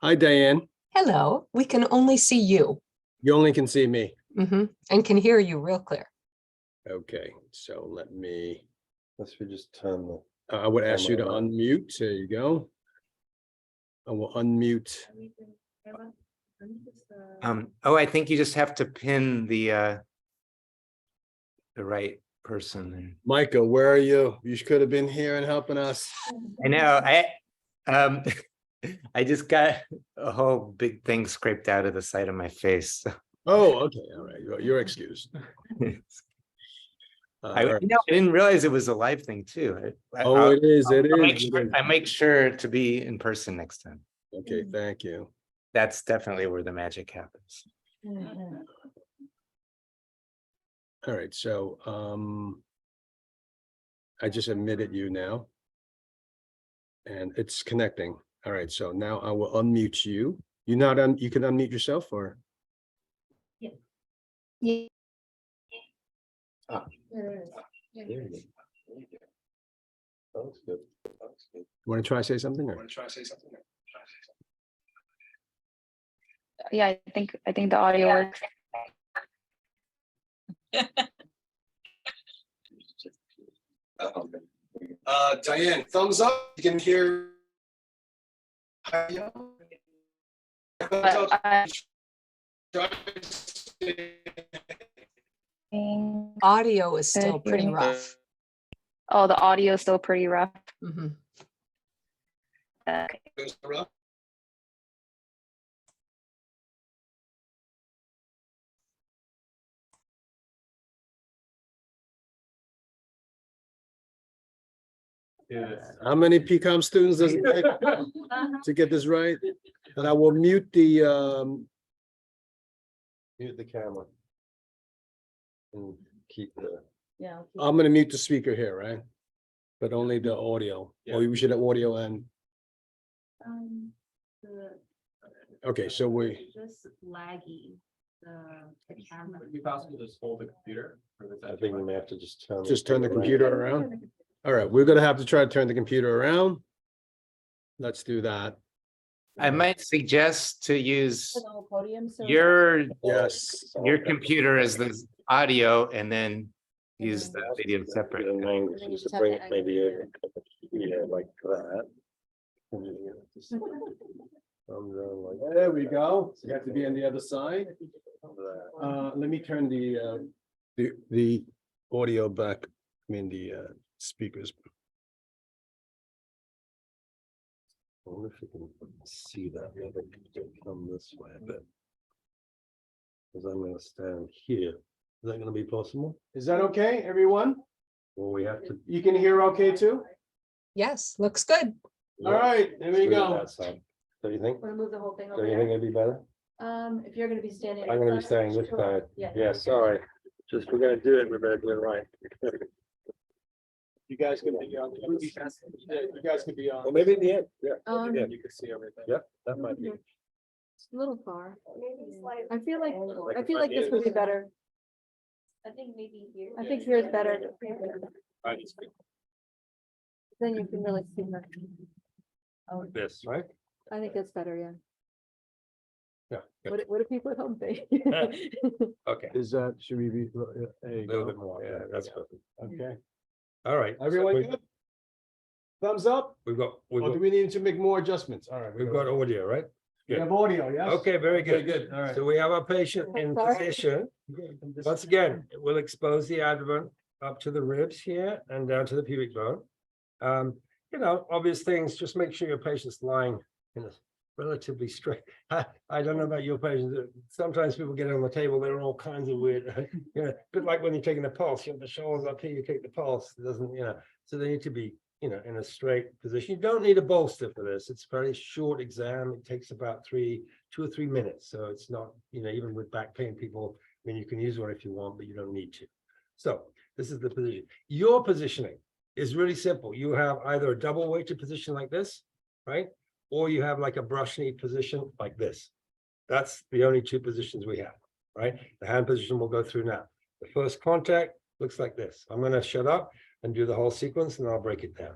Hi, Diane. Hello, we can only see you. You only can see me. And can hear you real clear. Okay, so let me, Let's just turn the. I would ask you to Camera on. unmute. There you go. I will unmute. Oh, I think you just have to pin the right person. Micah, where are you? You could have been here and helping us. I know, um, I just got a whole big thing scraped out of the side of my face. Oh, okay, all right, you're excused. I, All right. I didn't realize it was a live thing too. Oh, it is, it I'll make is. sure, I make sure to be in person next time. Okay, thank you. That's definitely where the magic happens. All right, so I just admitted you now. And it's connecting. All right, so now I will unmute you. You can unmute yourself or? Yeah. That's good. That's good. Want to try to say something? Or? Yeah, I think the audio works. Diane, thumbs up. You can hear. But Audio is still pretty hearing- rough. oh, the audio is still pretty rough. Mhm. Okay. How many PCOM students does it take to get this right? And I will mute the camera. And keep the. Yeah. I'm gonna mute the speaker here, right? But only the audio. Or we should have audio and, okay, so we, Just laggy, the camera. Would it be possible to just hold the computer? For this I think we may have to just turn. the computer around. All right, we're gonna have to try to turn the computer around. Let's do that. I might suggest to use The whole podium, so. your Yes. computer as the audio and then use the video separate. And then just to bring it maybe, yeah, like that. There we go. You have to be on the other side. That. Let me turn the audio back. I mean, the speakers. I wonder if you can see that, maybe I can come this way a bit. Because I'm gonna stand here. Is that gonna be possible? Is that okay, everyone? Or we have to. You can hear okay too? Yes, looks good. All right, there we Screw go. that side. Do you think? Want to move the whole thing Do over you think there? it'd be better? If you're gonna be standing. I'm gonna be staying this Sure. side. Yeah. Yeah, sorry. Just, we're gonna do it, we better do it right. You guys can be on. You guys can be Well, on. maybe in the end, yeah. Yeah. You can see everything. Yeah, that might be. It's a little far. I feel like this would be better. I think maybe here. I think here is better. Then you can really see her. Like this, right? I think that's better, yeah. Yeah. What do people at home think? Okay. Is that, should we be? There you A little go. bit more, yeah, that's perfect. Okay, All right. so everyone we've- good? Thumbs up? We've got, Or do we need to make more adjustments? All right. we've got audio, right? We have audio, yes? Okay, very Okay, good. good, all right. So we have our patient in Sorry. position. Once again, we'll expose the abdomen up to the ribs here and down to the pubic bone. You know, obvious things, just make sure your patient's lying in a relatively straight. I don't know about your patients. Sometimes people get on the table, there are all kinds of weird, you know, a bit like when you're taking a pulse, you have the shoulders up here, you take the pulse, it doesn't, you know, so they need to be, you know, in a straight position. You don't need a bolster for this. It's a very short exam. It takes about 2 or 3 minutes. So it's not, you know, even with back pain, people, I mean, you can use one if you want, but you don't need to. So this is the position. Your positioning is really simple. You have either a double weighted position like this, right? Or you have like a brush knee position like this. That's the only two positions we have, right? The hand position we'll go through now. The first contact looks like this. I'm going to shut up and do the whole sequence and I'll break it down.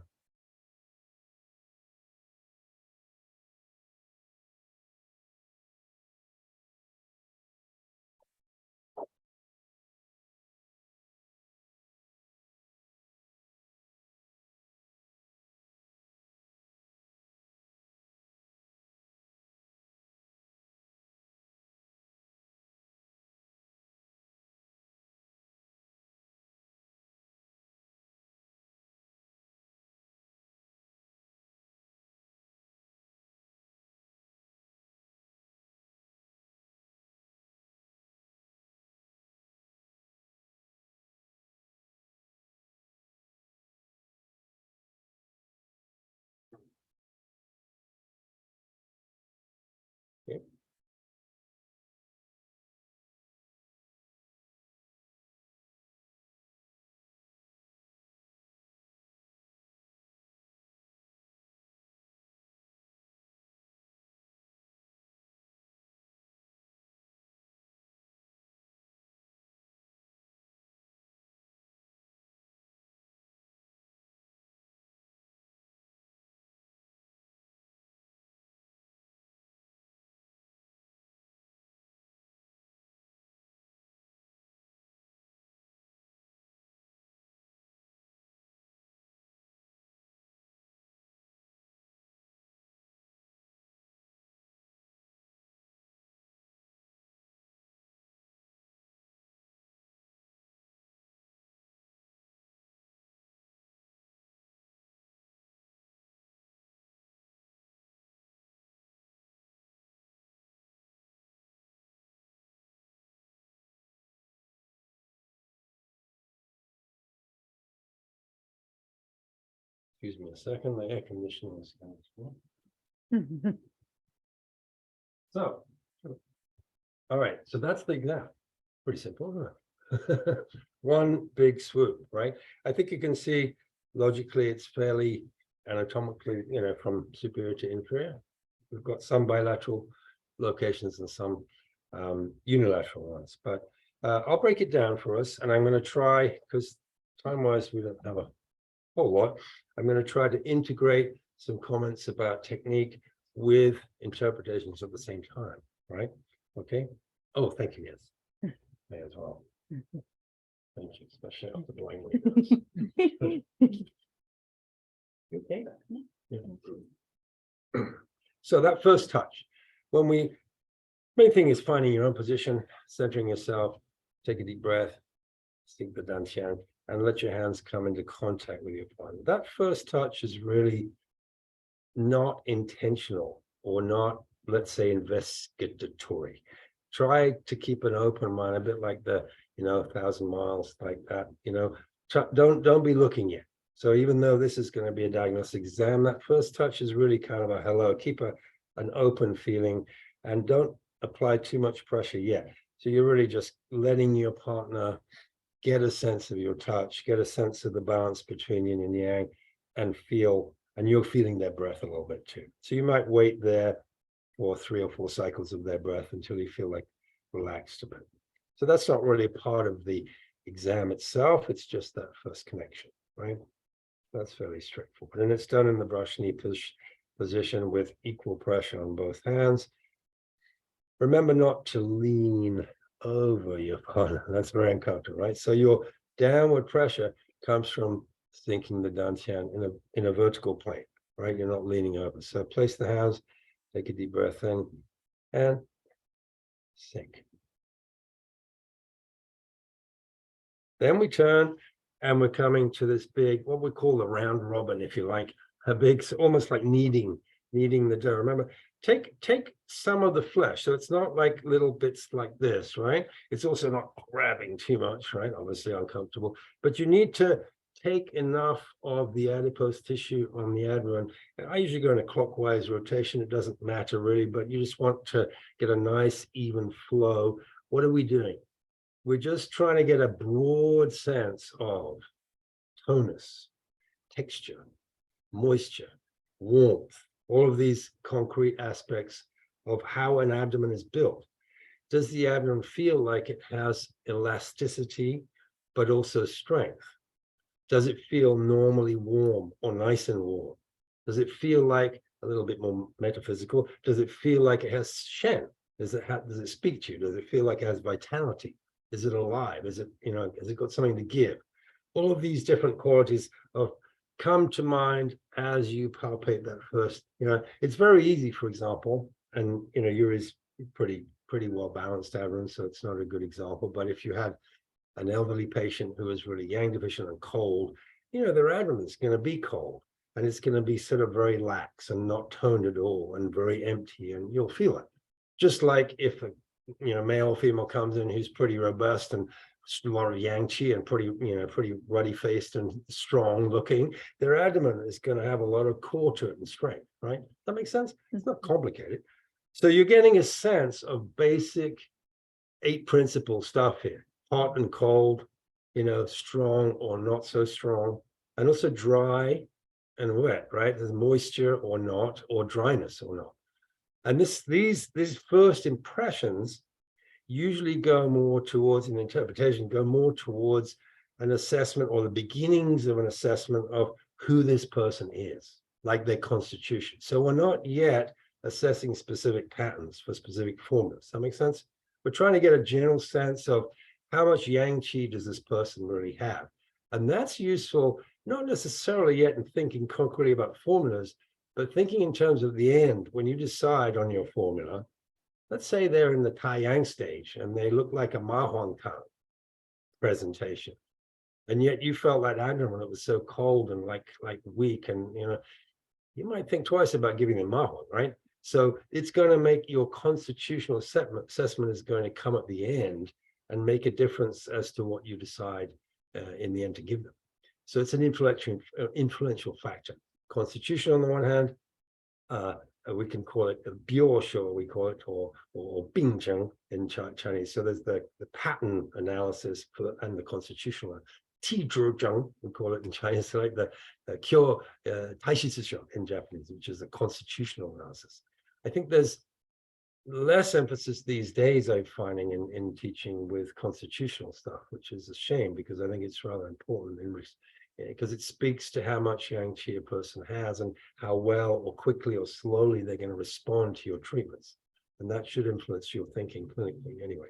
Excuse me a second, the air conditioning is going to. So, all right, so that's the exam. Pretty simple, isn't it? One big swoop, right? I think you can see logically it's fairly anatomically, from superior to inferior. We've got some bilateral locations and some unilateral ones, but I'll break it down for us, and I'm going to try, because time-wise we don't have a whole lot. I'm going to try to integrate some comments about technique with interpretations at the same time, right? Okay. Oh, thank you. Yes, may as well. Thank you, especially after blind windows. Okay. Yeah. So that first touch, main thing is finding your own position, centering yourself, take a deep breath, sink the dantian, and let your hands come into contact with your partner. That first touch is really not intentional or not, let's say, investigatory. Try to keep an open mind, a bit like the, 1,000 miles, like that, don't be looking yet. So even though this is going to be a diagnostic exam, that first touch is really kind of a hello. Keep an open feeling and don't apply too much pressure yet. So you're really just letting your partner get a sense of your touch, get a sense of the balance between yin and yang, and you're feeling their breath a little bit too. So you might wait there for 3 or 4 cycles of their breath until you feel like relaxed a bit. So that's not really part of the exam itself. It's just that first connection, right? That's fairly straightforward. And it's done in the brush knee position with equal pressure on both hands. Remember not to lean over your partner. That's very uncomfortable, right? So your downward pressure comes from sinking the dantian in a vertical plane, right? You're not leaning over. So place the hands, take a deep breath in, and sink. Then we turn, and we're coming to this big, what we call the round robin, if you like, a big, almost like kneading the dough. Remember, take some of the flesh. So it's not like little bits like this, right? It's also not grabbing too much, right? Obviously uncomfortable, but you need to take enough of the adipose tissue on the abdomen. And I usually go in a clockwise rotation. It doesn't matter really, but you just want to get a nice even flow. What are we doing? We're just trying to get a broad sense of tonus, texture, moisture, warmth, all of these concrete aspects of how an abdomen is built. Does the abdomen feel like it has elasticity, but also strength? Does it feel normally warm or nice and warm? Does it feel like, a little bit more metaphysical, does it feel like it has shen? Does it speak to you? Does it feel like it has vitality? Is it alive? Is it, has it got something to give? All of these different qualities come to mind as you palpate that first. It's very easy, for example, and yours is pretty well balanced abdomen, so it's not a good example. But if you had an elderly patient who is really yang deficient and cold, their abdomen is going to be cold, and it's going to be sort of very lax and not toned at all and very empty, and you'll feel it. Just like if a male or female comes in who's pretty robust and a lot of yang qi and pretty ruddy faced and strong looking, their abdomen is going to have a lot of core to it and strength, right? That makes sense? It's not complicated. So you're getting a sense of basic 8 principle stuff here: hot and cold, strong or not so strong, and also dry and wet, right? There's moisture or not, or dryness or not. And these first impressions usually go more towards an interpretation, go more towards an assessment or the beginnings of an assessment of who this person is, like their constitution. So we're not yet assessing specific patterns for specific formulas. Does that make sense? We're trying to get a general sense of how much yang qi does this person really have. And that's useful, not necessarily yet in thinking concretely about formulas, but thinking in terms of the end, when you decide on your formula. Let's say they're in the Tai Yang stage and they look like a Ma Huang Tang presentation. And yet you felt that abdomen, it was so cold and like weak, and you might think twice about giving them Ma Huang, right? So it's going to make your constitutional assessment is going to come at the end and make a difference as to what you decide in the end to give them. So it's an influential factor. Constitution on the one hand, we can call it biosho, we call it, or bingjeng in Chinese. So there's the pattern analysis and the constitutional. Tizhuzheng, we call it in Chinese, so like the kyo taishitsusho in Japanese, which is a constitutional analysis. I think there's less emphasis these days I'm finding in teaching with constitutional stuff, which is a shame because I think it's rather important because it speaks to how much yang qi a person has and how well or quickly or slowly they're going to respond to your treatments. And that should influence your thinking clinically anyway.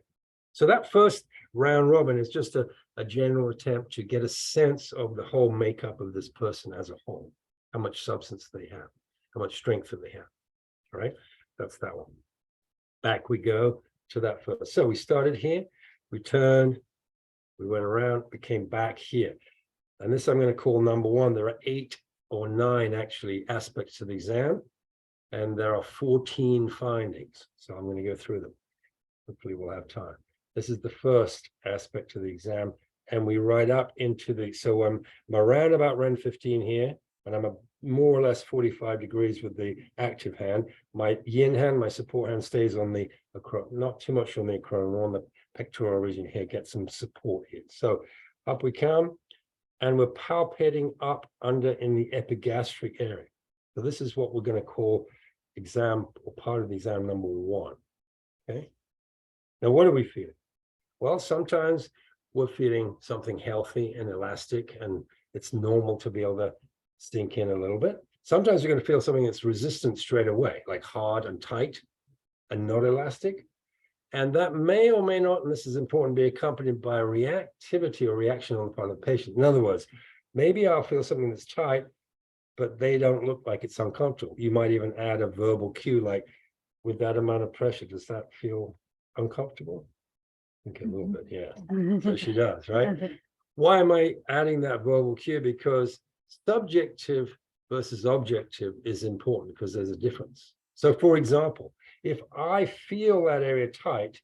So that first round robin is just a general attempt to get a sense of the whole makeup of this person as a whole, how much substance they have, how much strength that they have. All right, that's that one. Back we go to that first. So we started here, we turned, we went around, we came back here. And this I'm going to call number one. There are 8 or 9 actually aspects to the exam, and there are 14 findings. So I'm going to go through them. Hopefully we'll have time. This is the first aspect of the exam, and we ride up into the, so I'm around about Ren 15 here, and I'm more or less 45 degrees with the active hand. My yin hand, my support hand stays on the, not too much on the acromion, on the pectoral region here, get some support here. So up we come, and we're palpating up under in the epigastric area. So this is what we're going to call exam, or part of the exam number 1. Okay. Now, what are we feeling? Well, sometimes we're feeling something healthy and elastic, and it's normal to be able to sink in a little bit. Sometimes you're going to feel something that's resistant straight away, like hard and tight and not elastic. And that may or may not, and this is important, be accompanied by a reactivity or reaction on the part of the patient. In other words, maybe I'll feel something that's tight, but they don't look like it's uncomfortable. You might even add a verbal cue, like, with that amount of pressure, does that feel uncomfortable? Okay, a little bit, yeah. So she does, right? Why am I adding that verbal cue? Because subjective versus objective is important because there's a difference. So for example, if I feel that area tight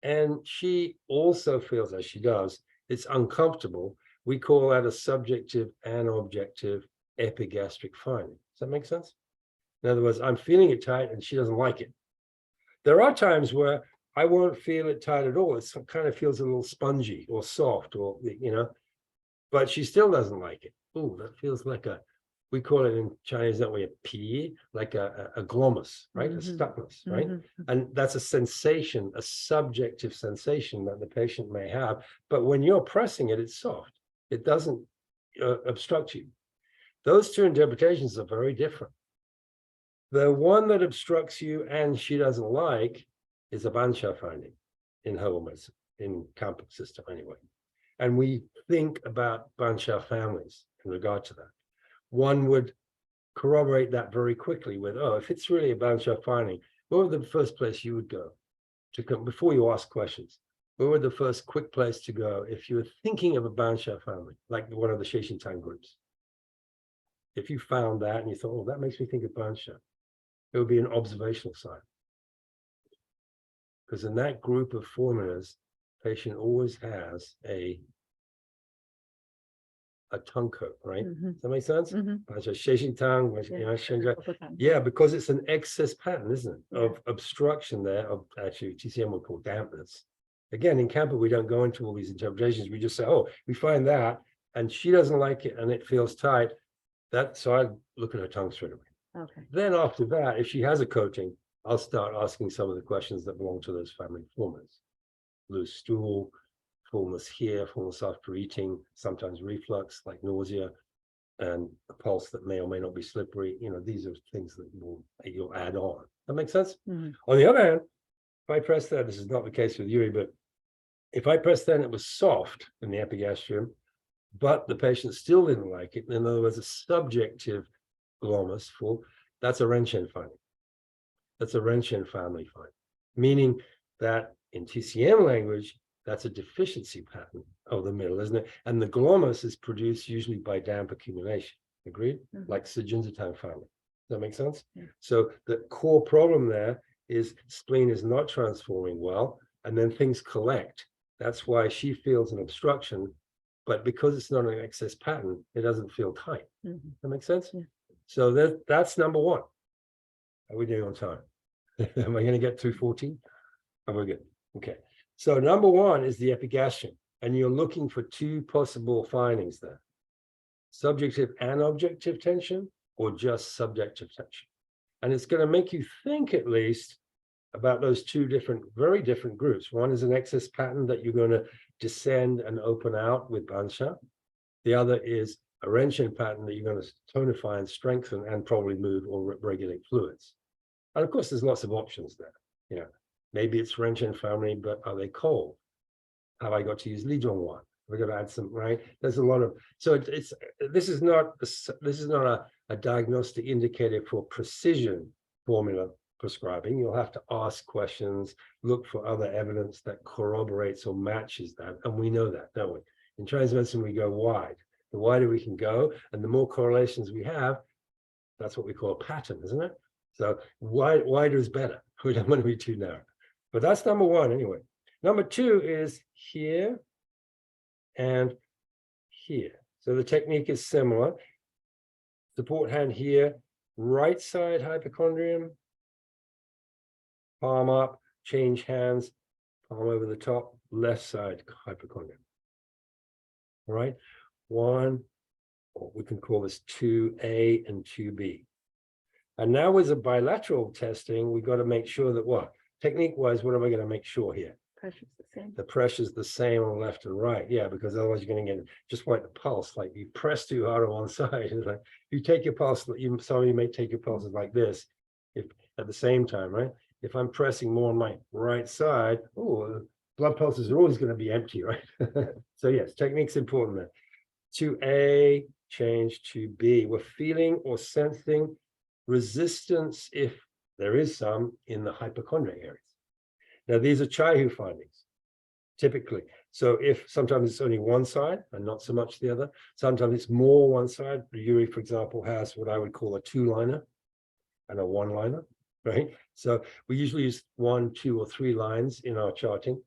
and she also feels, as she does, it's uncomfortable, we call that a subjective and objective epigastric finding. Does that make sense? In other words, I'm feeling it tight and she doesn't like it. There are times where I won't feel it tight at all. It kind of feels a little spongy or soft, or, you know, but she still doesn't like it. Oh, that feels like a, we call it in Chinese that way, a pi, like a glomus, right? A stuckness, right? And that's a sensation, a subjective sensation that the patient may have. But when you're pressing it, it's soft. It doesn't obstruct you. Those two interpretations are very different. The one that obstructs you and she doesn't like is a Bansha finding in herbal medicine, in Kampo system anyway. And we think about Bansha families in regard to that. One would corroborate that very quickly with, oh, if it's really a Bansha finding, where would the first place you would go to come before you ask questions? Where would the first quick place to go if you were thinking of a Bansha family, like one of the Sheishintan groups? If you found that and you thought, oh, that makes me think of Bansha, it would be an observational site. Because in that group of formulas, patient always has a tongue coat, right? Does that make sense? Yeah, because it's an excess pattern, isn't it? Of obstruction there, of actually TCM would call dampness. Again, in Kampo, we don't go into all these interpretations. We just say, oh, we find that, and she doesn't like it, and it feels tight. So I look at her tongue straight away. Okay. Then after that, if she has a coating, I'll start asking some of the questions that belong to those family formulas. Loose stool, fullness here, fullness after eating, sometimes reflux like nausea, and a pulse that may or may not be slippery. You know, these are things that you'll add on. That makes sense? On the other hand, if I press that, this is not the case with Yuri, but if I pressed that and it was soft in the epigastrium, but the patient still didn't like it, in other words, a subjective glomus full, that's a Renshen finding. That's a Renshen family finding, meaning that in TCM language, that's a deficiency pattern of the middle, isn't it? And the glomus is produced usually by damp accumulation. Agreed? Like Sujinzatang family. Does that make sense? So the core problem there is spleen is not transforming well, and then things collect. That's why she feels an obstruction, but because it's not an excess pattern, it doesn't feel tight. Mhm. That makes sense? Yeah. So that's number one. Are we doing on time? Am I gonna get through 14? Oh, we're good. Okay. So number one is the epigastrium, and you're looking for two possible findings there. Subjective and objective tension, or just subjective tension. And it's going to make you think at least about those two different, very different groups. One is an excess pattern that you're going to descend and open out with Bansha. The other is a Renshin pattern that you're going to tonify and strengthen and probably move or regulate fluids. And of course, there's lots of options there. You know, maybe it's Renshin family, but are they cold? Have I got to use Li Zhong one? We're going to add some, right? There's a lot of, so this is not a diagnostic indicator for precision formula prescribing. You'll have to ask questions, look for other evidence that corroborates or matches that. And we know that, don't we? In Chinese medicine, we go wide. The wider we can go, and the more correlations we have, that's what we call a pattern, isn't it? So wider is better. We don't want to be too narrow. But that's number one anyway. Number two is here and here. So the technique is similar. Support hand here, right side hypochondrium, palm up, change hands, palm over the top, left side hypochondrium. All right, one, or we can call this 2A and 2B. And now with the bilateral testing, we got to make sure that what? Technique-wise, what am I going to make sure here? Pressure's the same. The pressure's the same on left and right. Yeah, because otherwise you're going to get just like the pulse. Like you press too hard on one side. It's like you take your pulse, some of you may take your pulses like this, if at the same time, right? If I'm pressing more on my right side, oh, blood pulses are always going to be empty, right? So yes, technique's important there. 2A, change to B. We're feeling or sensing resistance, if there is some, in the hypochondriac areas. Now, these are Chaihu findings, typically. So if sometimes it's only one side and not so much the other, sometimes it's more one side. Yuri, for example, has what I would call a two-liner and a one-liner, right? So we usually use 1, 2, or 3 lines in our charting,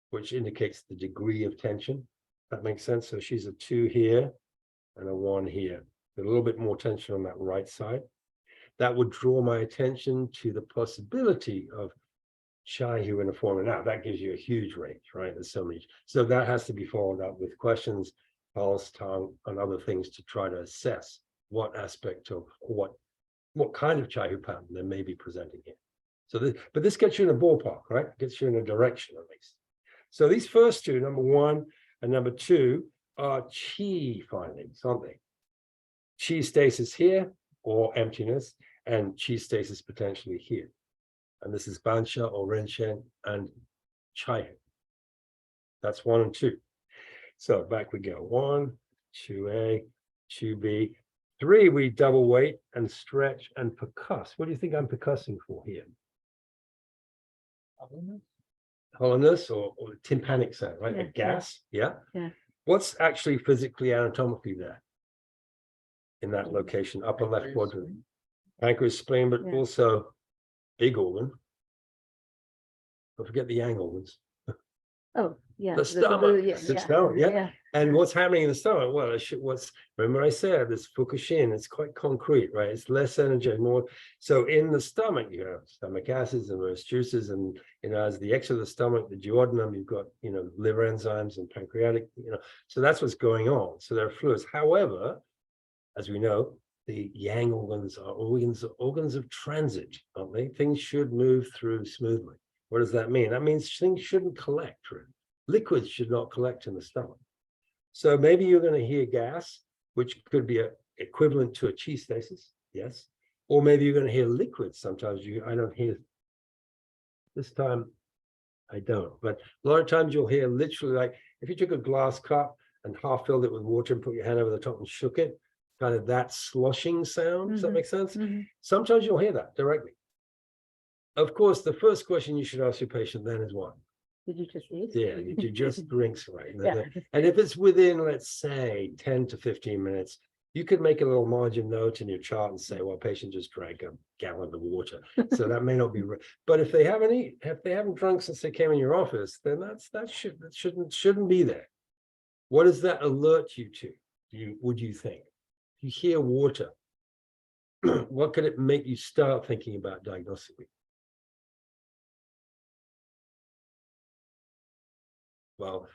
which indicates the degree of tension. That makes sense. So she's a 2 here and a 1 here. A little bit more tension on that right side. That would draw my attention to the possibility of Chaihu in a formula. Now that gives you a huge range, right? There's so many. So that has to be followed up with questions, pulse, tongue, and other things to try to assess what aspect of what kind of Chaihu pattern they may be presenting here. So but this gets you in a ballpark, right? Gets you in a direction at least. So these first two, number 1 and number 2, are Qi findings, aren't they? Qi stasis here, or emptiness, and Qi stasis potentially here. And this is Bansha or Renshen and Chaihu. That's 1 and 2. So back we go. 1, 2A, 2B. 3, we double weight and stretch and percuss. What do you think I'm percussing for here? Hollowness or tympanic sound, right? Yeah, A gas, yeah. Yeah. What's actually physically anatomically there in that location, upper left quadrant? Pancreas, spleen, but Yeah. also big organ. Don't forget the yang organs. Oh, yeah. The stomach. Yeah, The yeah, stomach, yeah. yeah. And what's happening in the stomach? Well, remember I said this Fuku Shin, it's quite concrete, right? It's less energy, more. So in the stomach, you have stomach acids and various juices, and as the exit of the stomach, the duodenum, you've got liver enzymes and pancreatic, so that's what's going on. So there are fluids. However, as we know, the yang organs are organs of transit, aren't they? Things should move through smoothly. What does that mean? That means things shouldn't collect, really. Liquids should not collect in the stomach. So maybe you're going to hear gas, which could be equivalent to a Qi stasis, yes. Or maybe you're going to hear liquids. Sometimes I don't hear. This time, I don't. But a lot of times you'll hear literally, like if you took a glass cup and half filled it with water and put your hand over the top and shook it, kind of that sloshing sound. Does that make sense? Sometimes you'll hear that directly. Of course, the first question you should ask your patient then is what? Did you just eat? Yeah, did you just drinks, right? Yeah. And if it's within, let's say, 10 to 15 minutes, you could make a little margin note in your chart and say, well, patient just drank a gallon of water. So that may not be right. But if they haven't drunk since they came in your office, then that shouldn't be there. What does that alert you to? Would you think? If you hear water, what could it make you start thinking about diagnostically? Well,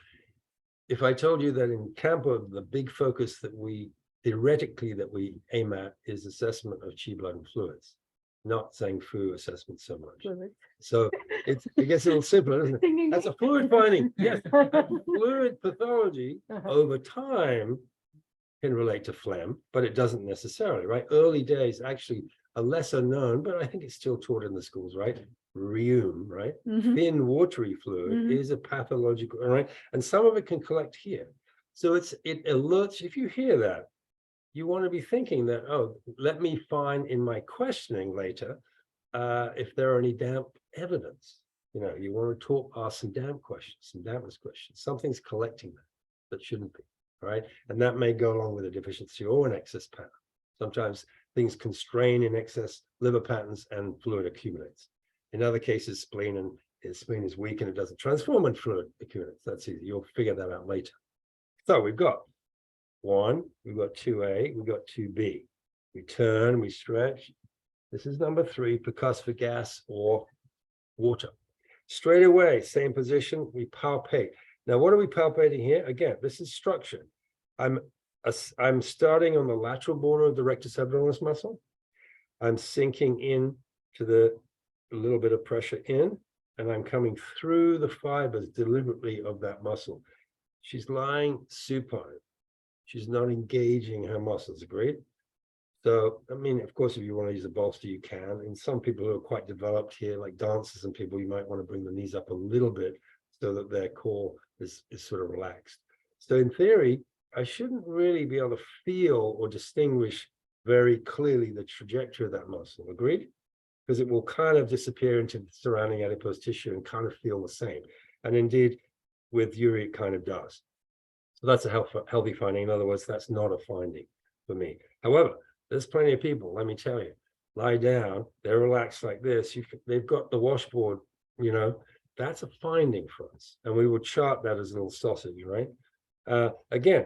if I told you that in Kamwo, the big focus that we theoretically that we aim at is assessment of qi, blood, and fluids, not saying Fu assessment so much. Fluid. So it gets a little simpler, doesn't it? That's a fluid finding. Yes, fluid pathology over time can relate to phlegm, but it doesn't necessarily, right? Early days actually are lesser known, but I think it's still taught in the schools, right? Rheum, right? Thin watery fluid is a pathological, right? And some of it can collect here. So it alerts, if you hear that, you want to be thinking that, oh, let me find in my questioning later if there are any damp evidence. You know, you want to ask some damp questions, some dampness questions. Something's collecting that shouldn't be, right? And that may go along with a deficiency or an excess pattern. Sometimes things constrain in excess liver patterns and fluid accumulates. In other cases, spleen is weak and it doesn't transform and fluid accumulates. That's easy. You'll figure that out later. So we've got 1, we've got 2A, we've got 2B. We turn, we stretch. This is number 3, percuss for gas or water. Straight away, same position, we palpate. Now, what are we palpating here? Again, this is structure. I'm starting on the lateral border of the rectus abdominis muscle. I'm sinking in to a little bit of pressure in, and I'm coming through the fibers deliberately of that muscle. She's lying supine. She's not engaging her muscles, agreed? So, I mean, of course, if you want to use a bolster, you can. And some people who are quite developed here, like dancers and people, you might want to bring the knees up a little bit so that their core is sort of relaxed. So in theory, I shouldn't really be able to feel or distinguish very clearly the trajectory of that muscle, agreed? Because it will kind of disappear into the surrounding adipose tissue and kind of feel the same. And indeed, with Uri, it kind of does. So that's a healthy finding. In other words, that's not a finding for me. However, there's plenty of people, let me tell you, lie down, they're relaxed like this. They've got the washboard, you know, that's a finding for us. And we will chart that as a little sausage, right? Again,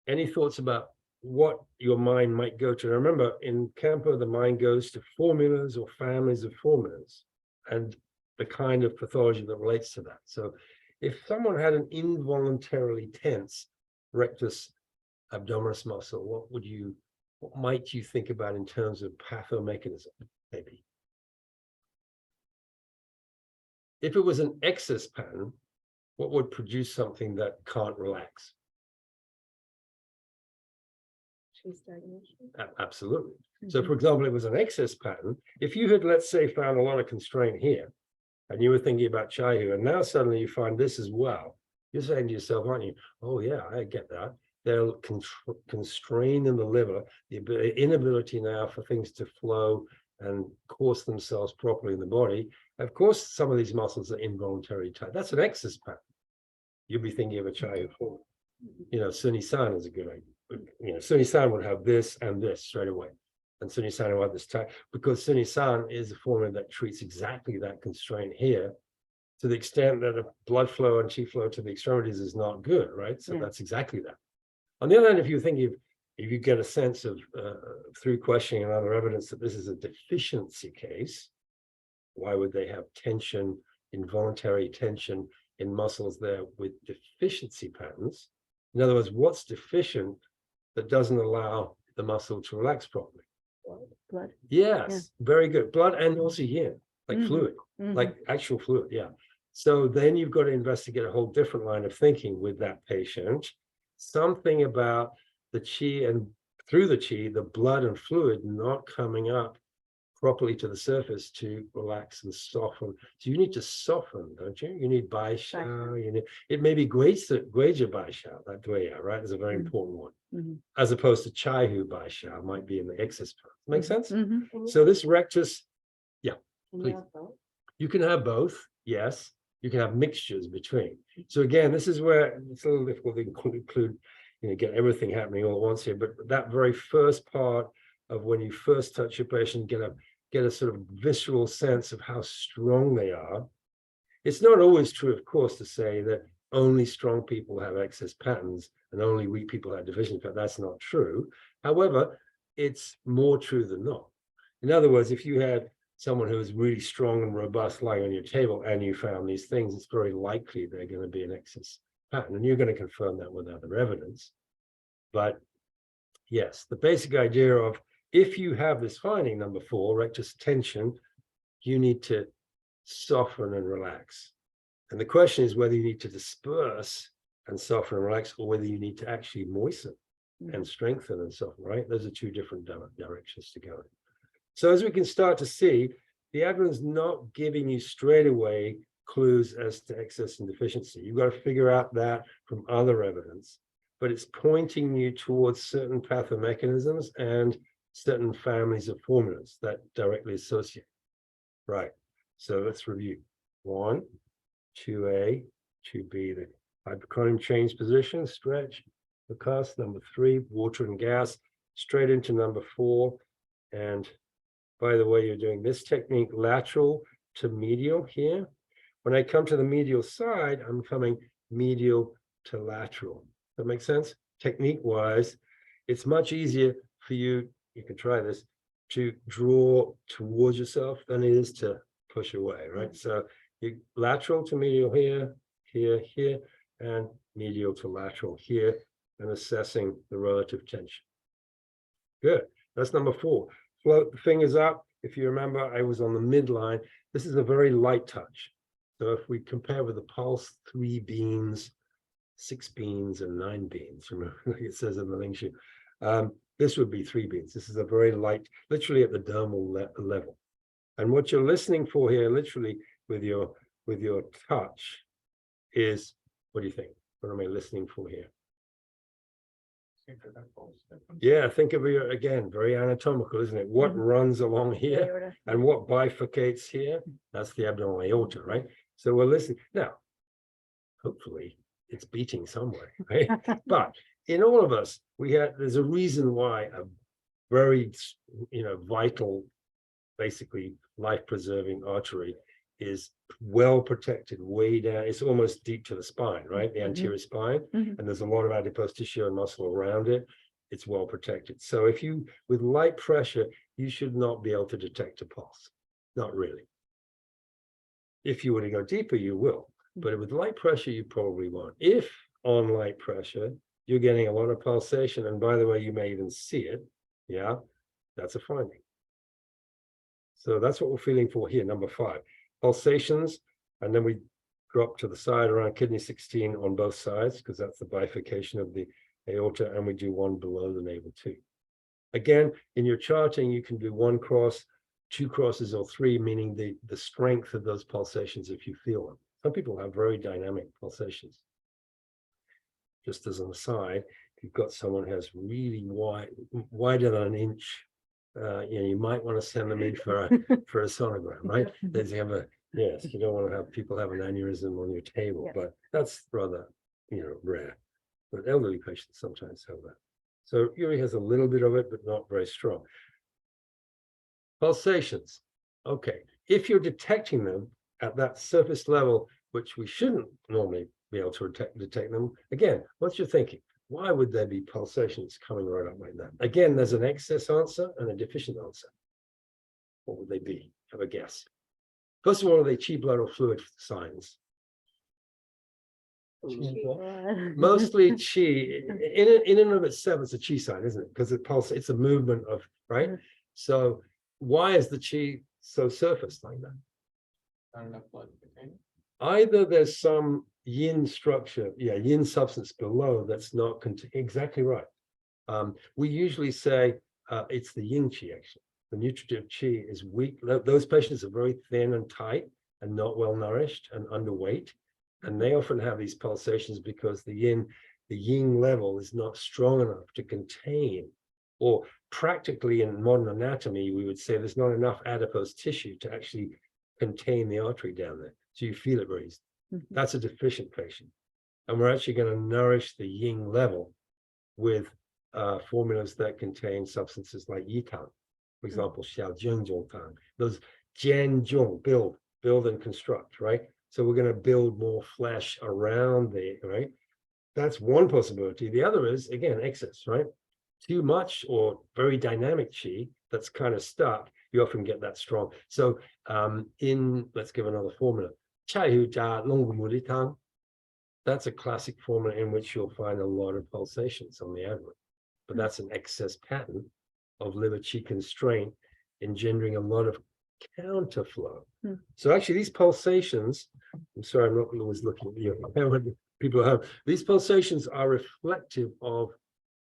any thoughts about what your mind might go to? Remember, in Kamwo, the mind goes to formulas or families of formulas and the kind of pathology that relates to that. So if someone had an involuntarily tense rectus abdominis muscle, what might you think about in terms of pathomechanism, maybe? If it was an excess pattern, what would produce something that can't relax? Absolutely. So, for example, it was an excess pattern. If you had, let's say, found a lot of constraint here, and you were thinking about Chayu, and now suddenly you find this as well, you're saying to yourself, aren't you? Oh, yeah, I get that. They're constrained in the liver, the inability now for things to flow and course themselves properly in the body. Of course, some of these muscles are involuntarily tight. That's an excess pattern. You'll be thinking of a Chayu form. You know, Suni-san is a good idea. You know, Suni-san would have this and this straight away. And Suni-san will have this tight, because Suni-san is a formula that treats exactly that constraint here, to the extent that a blood flow and chi flow to the extremities is not good, right? So that's exactly that. On the other hand, if you get a sense of through questioning and other evidence that this is a deficiency case, why would they have tension, involuntary tension in muscles there with deficiency patterns? In other words, what's deficient that doesn't allow the muscle to relax properly? Blood. Yes, very good. Blood and also here, like fluid, like actual fluid. Yeah. So then you've got to investigate a whole different line of thinking with that patient. Something about the chi, and through the chi, the blood and fluid not coming up properly to the surface to relax and soften. So you need to soften, don't you? You need Bai Shao. It may be Guizha Bai Shao, that Dwaya, right? Is a very important one. As opposed to Chai Hu Bai Shao might be in the excess part. Make sense? So this rectus, please. You can have both, yes. You can have mixtures between. So again, this is where it's a little difficult to include, get everything happening all at once here. But that very first part of when you first touch your patient, get a sort of visceral sense of how strong they are. It's not always true, of course, to say that, only strong people have excess patterns and only weak people have deficient patterns. That's not true. However, it's more true than not. In other words, if you had someone who is really strong and robust lying on your table and you found these things, it's very likely they're going to be an excess pattern, and you're going to confirm that with other evidence. But yes, the basic idea of if you have this finding, number 4, rectus tension, you need to soften and relax. And the question is whether you need to disperse and soften and relax, or whether you need to actually moisten and strengthen and soften, right? Those are two different directions to go in. So as we can start to see, the abdomen is not giving you straight away clues as to excess and deficiency. You've got to figure out that from other evidence, but it's pointing you towards certain pathomechanisms and certain families of formulas that directly associate. Right. So let's review. 1, 2A, 2B, the hypoconium change position, stretch, the cast. Number 3, water and gas, straight into number 4. And by the way, you're doing this technique lateral to medial here. When I come to the medial side, I'm coming medial to lateral. That makes sense? Technique-wise, it's much easier for you, you can try this, to draw towards yourself than it is to push away, right? So you lateral to medial here, here, here, and medial to lateral here, and assessing the relative tension. Good. That's number 4. Float the fingers up. If you remember, I was on the midline. This is a very light touch. So if we compare with the pulse, 3 beans, 6 beans, and 9 beans, remember it says in the link sheet, this would be 3 beans. This is a very light, literally at the dermal level. And what you're listening for here, literally with your touch, is, what do you think? What am I listening for here? Yeah, think of it again, very anatomical, isn't it? What runs along here and what bifurcates here? That's the abdominal aorta, right? So we're listening. Now, hopefully it's beating somewhere, right? But in all of us, there's a reason why a very, vital, basically life-preserving artery is well protected way down. It's almost deep to the spine, right? The anterior spine. And there's a lot of adipose tissue and muscle around it. It's well protected. So if you, with light pressure, you should not be able to detect a pulse. Not really. If you were to go deeper, you will. But with light pressure, you probably won't. If on light pressure, you're getting a lot of pulsation, and by the way, you may even see it, yeah, that's a finding. So that's what we're feeling for here, number 5. Pulsations, and then we drop to the side around kidney 16 on both sides, because that's the bifurcation of the aorta, and we do 1 below the navel too. Again, in your charting, you can do 1 cross, 2 crosses, or 3, meaning the strength of those pulsations if you feel them. Some people have very dynamic pulsations. Just as an aside, if you've got someone who has really wider than an inch, you might want to send them in for a sonogram, right? They have yes, you don't want to have people have an aneurysm on your table, but that's rather, rare. But elderly patients sometimes have that. So Uri has a little bit of it, but not very strong. Pulsations. Okay, if you're detecting them at that surface level, which we shouldn't normally be able to detect them, again, what's your thinking? Why would there be pulsations coming right up like that? Again, there's an excess answer and a deficient answer. What would they be? Have a guess. First of all, are they chi blood or fluid signs? Mostly chi. In and of itself, it's a chi sign, isn't it? Because it pulsates, it's a movement of, right? So why is the chi so surfaced like that? Not enough blood. Either there's some yin structure, yin substance below that's not exactly right. We usually say it's the yin chi, actually. The nutritive chi is weak. Those patients are very thin and tight and not well nourished and underweight. And they often have these pulsations because the yin level is not strong enough to contain, or practically in modern anatomy, we would say there's not enough adipose tissue to actually contain the artery down there. So you feel it very easily. That's a deficient patient. And we're actually going to nourish the yin level with formulas that contain substances like yitang, for example, xiao jian zhong tang, those jian zhong, build and construct, right? So we're going to build more flesh around there, right? That's one possibility. The other is, again, excess, right? Too much or very dynamic chi that's kind of stuck, you often get that strong. So let's give another formula. Chai hu ja long mu li tang. That's a classic formula in which you'll find a lot of pulsations on the abdomen. But that's an excess pattern of liver chi constraint engendering a lot of counterflow. So actually these pulsations, I'm sorry, I'm not always looking at you. People have these pulsations are reflective of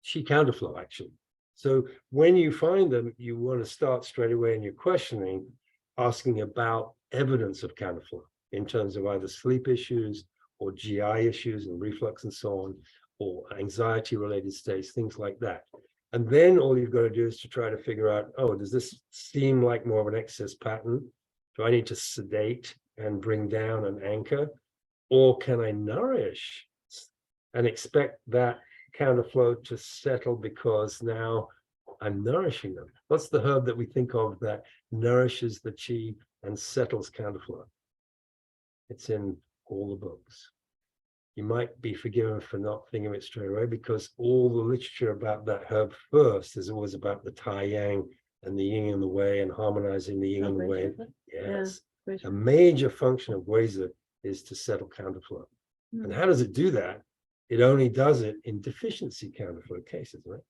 chi counterflow actually. So when you find them, you want to start straight away in your questioning, asking about evidence of counterflow in terms of either sleep issues or GI issues and reflux and so on, or anxiety related states, things like that. And then all you've got to do is to try to figure out, oh, does this seem like more of an excess pattern? Do I need to sedate and bring down an anchor? Or can I nourish and expect that counterflow to settle because now I'm nourishing them? What's the herb that we think of that nourishes the chi and settles counterflow? It's in all the books. You might be forgiven for not thinking of it straight away because all the literature about that herb first is always about the Tai Yang and the yin and the wei and harmonizing the yin and the wei. Yes, a major function of Guizi is to settle counterflow. And how does it do that? It only does it in deficiency counterflow cases, right?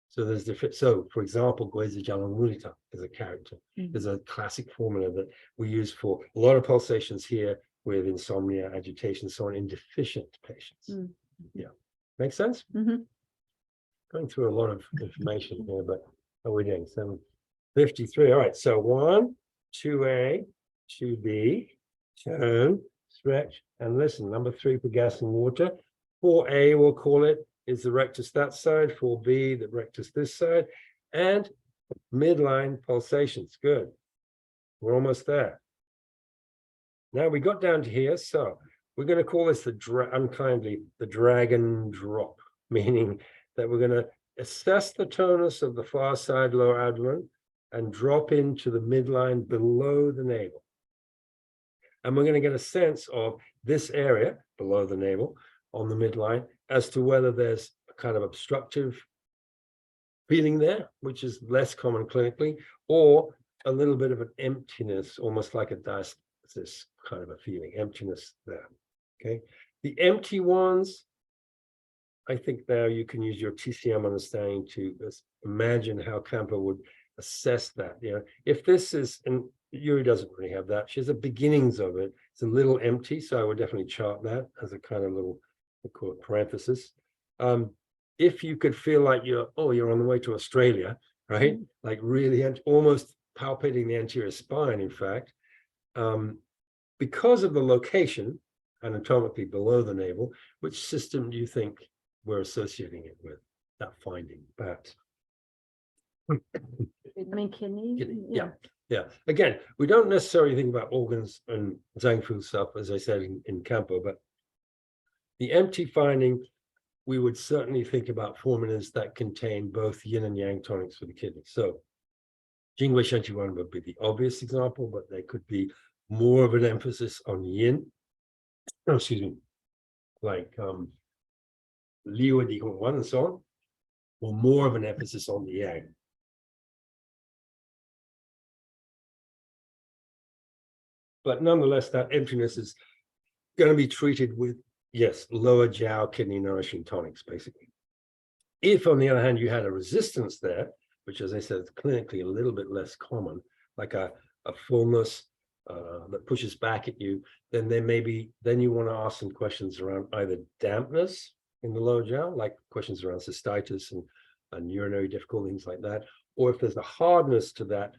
So there's so for example, Guizi Jalan Mulita is a character. There's a classic formula that we use for a lot of pulsations here with insomnia, agitation, so on in deficient patients. Yeah, makes sense? Going through a lot of information here, but how are we doing? 7:53. All right, so 1, 2A, 2B, turn, stretch, and listen. Number 3 for gas and water. 4A, we'll call it, is the rectus that side. 4B, the rectus this side. And midline pulsations. Good. We're almost there. Now we got down to here, so we're going to call this unkindly the dragon drop, meaning that we're going to assess the tonus of the far side lower abdomen and drop into the midline below the navel. And we're going to get a sense of this area below the navel on the midline as to whether there's a kind of obstructive feeling there, which is less common clinically, or a little bit of an emptiness, almost like a diastasis kind of a feeling, emptiness there. Okay, the empty ones, I think there you can use your TCM understanding to imagine how Kampo would assess that. You know, if this is, and Yuri doesn't really have that, she has the beginnings of it. It's a little empty, so I would definitely chart that as a kind of little, we call it parenthesis. If you could feel like you're on the way to Australia, right? Like really almost palpating the anterior spine, in fact, because of the location anatomically below the navel, which system do you think we're associating it with, that finding, perhaps? I mean, kidney. Yeah. Again, we don't necessarily think about organs and Zhang Fu stuff, as I said in Kampo, but the empty finding, we would certainly think about formulas that contain both yin and yang tonics for the kidney. So Jingwei Shenqi would be the obvious example, but there could be more of an emphasis on yin. Oh, excuse me, like Liu and One and so on, or more of an emphasis on the yang. But nonetheless, that emptiness is going to be treated with, yes, lower jiao kidney nourishing tonics, basically. If, on the other hand, you had a resistance there, which, as I said, is clinically a little bit less common, like a fullness that pushes back at you, then then you want to ask some questions around either dampness in the lower jiao, like questions around cystitis and urinary difficulty, things like that. Or if there's a hardness to that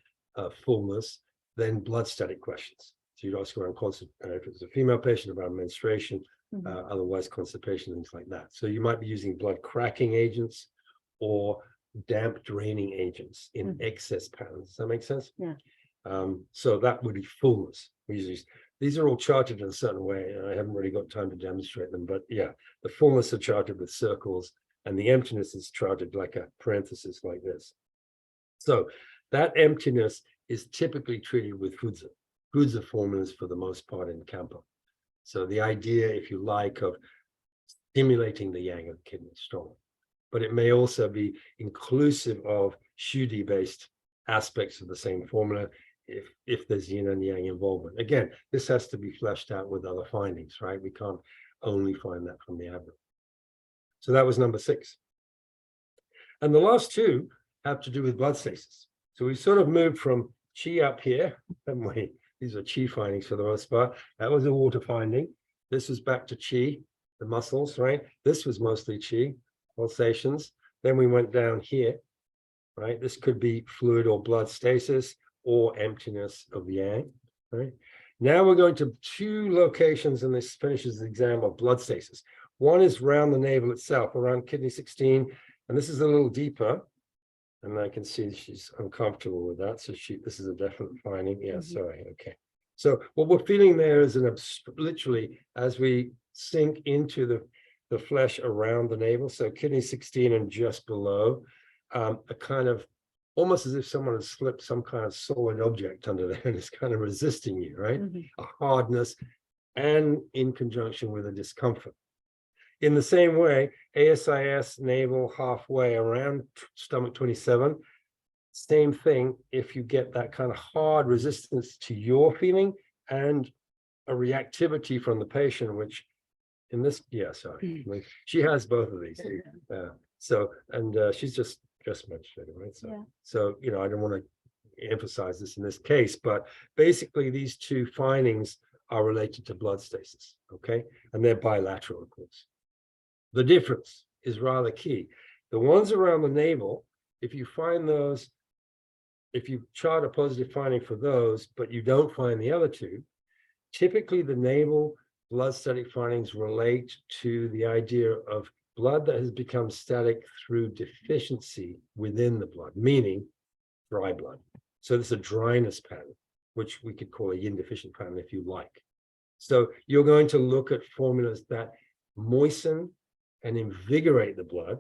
fullness, then blood static questions. So you'd ask around if it's a female patient, about menstruation, otherwise constipation, things like that. So you might be using blood cracking agents or damp draining agents in excess patterns. Does that make sense? Yeah. So that would be fullness. These are all charted in a certain way, and I haven't really got time to demonstrate them, but yeah, the fullness are charted with circles, and the emptiness is charted like a parenthesis like this. So that emptiness is typically treated with Fudza formulas for the most part in Kampo. So the idea, if you like, of stimulating the yang of the kidney strongly. But it may also be inclusive of Shudi-based aspects of the same formula if there's yin and yang involvement. Again, this has to be fleshed out with other findings, right? We can't only find that from the abdomen. So that was number 6. And the last 2 have to do with blood stasis. So we sort of moved from chi up here, haven't we? These are chi findings for the most part. That was a water finding. This was back to chi, the muscles, right? This was mostly chi, pulsations. Then we went down here, right? This could be fluid or blood stasis or emptiness of the yang, right? Now we're going to 2 locations, and this finishes the exam of blood stasis. One is around the navel itself, around kidney 16, and this is a little deeper. And I can see she's uncomfortable with that. So this is a definite finding. Yeah, sorry. Okay. So what we're feeling there is literally as we sink into the flesh around the navel. So kidney 16 and just below, a kind of almost as if someone has slipped some kind of solid object under there and is kind of resisting you, right? A hardness, and in conjunction with a discomfort. In the same way, ASIS navel halfway around stomach 27, same thing. If you get that kind of hard resistance to your feeling and a reactivity from the patient, which in this, yeah, sorry, she has both of these. So, and she's just mentioned it, right? So, so you know, I don't want to emphasize this in this case, but basically these 2 findings are related to blood stasis, okay? And they're bilateral, of course. The difference is rather key. The ones around the navel, if you find those, if you chart a positive finding for those, but you don't find the other 2, typically the navel blood static findings relate to the idea of blood that has become static through deficiency within the blood, meaning dry blood. So there's a dryness pattern, which we could call a yin deficient pattern if you like. So you're going to look at formulas that moisten and invigorate the blood.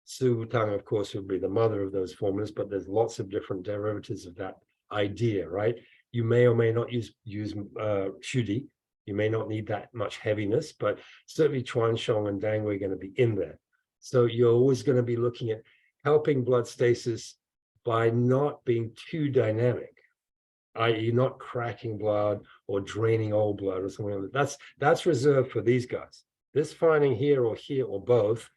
Su Tang, of course, would be the mother of those formulas, but there's lots of different derivatives of that idea, right? You may or may not use Shudi. You may not need that much heaviness, but certainly Chuan Shong and Dang Wei are going to be in there. So you're always going to be looking at helping blood stasis by not being too dynamic, i.e. not cracking blood or draining old blood or something like that. That's reserved for these guys. This finding here or both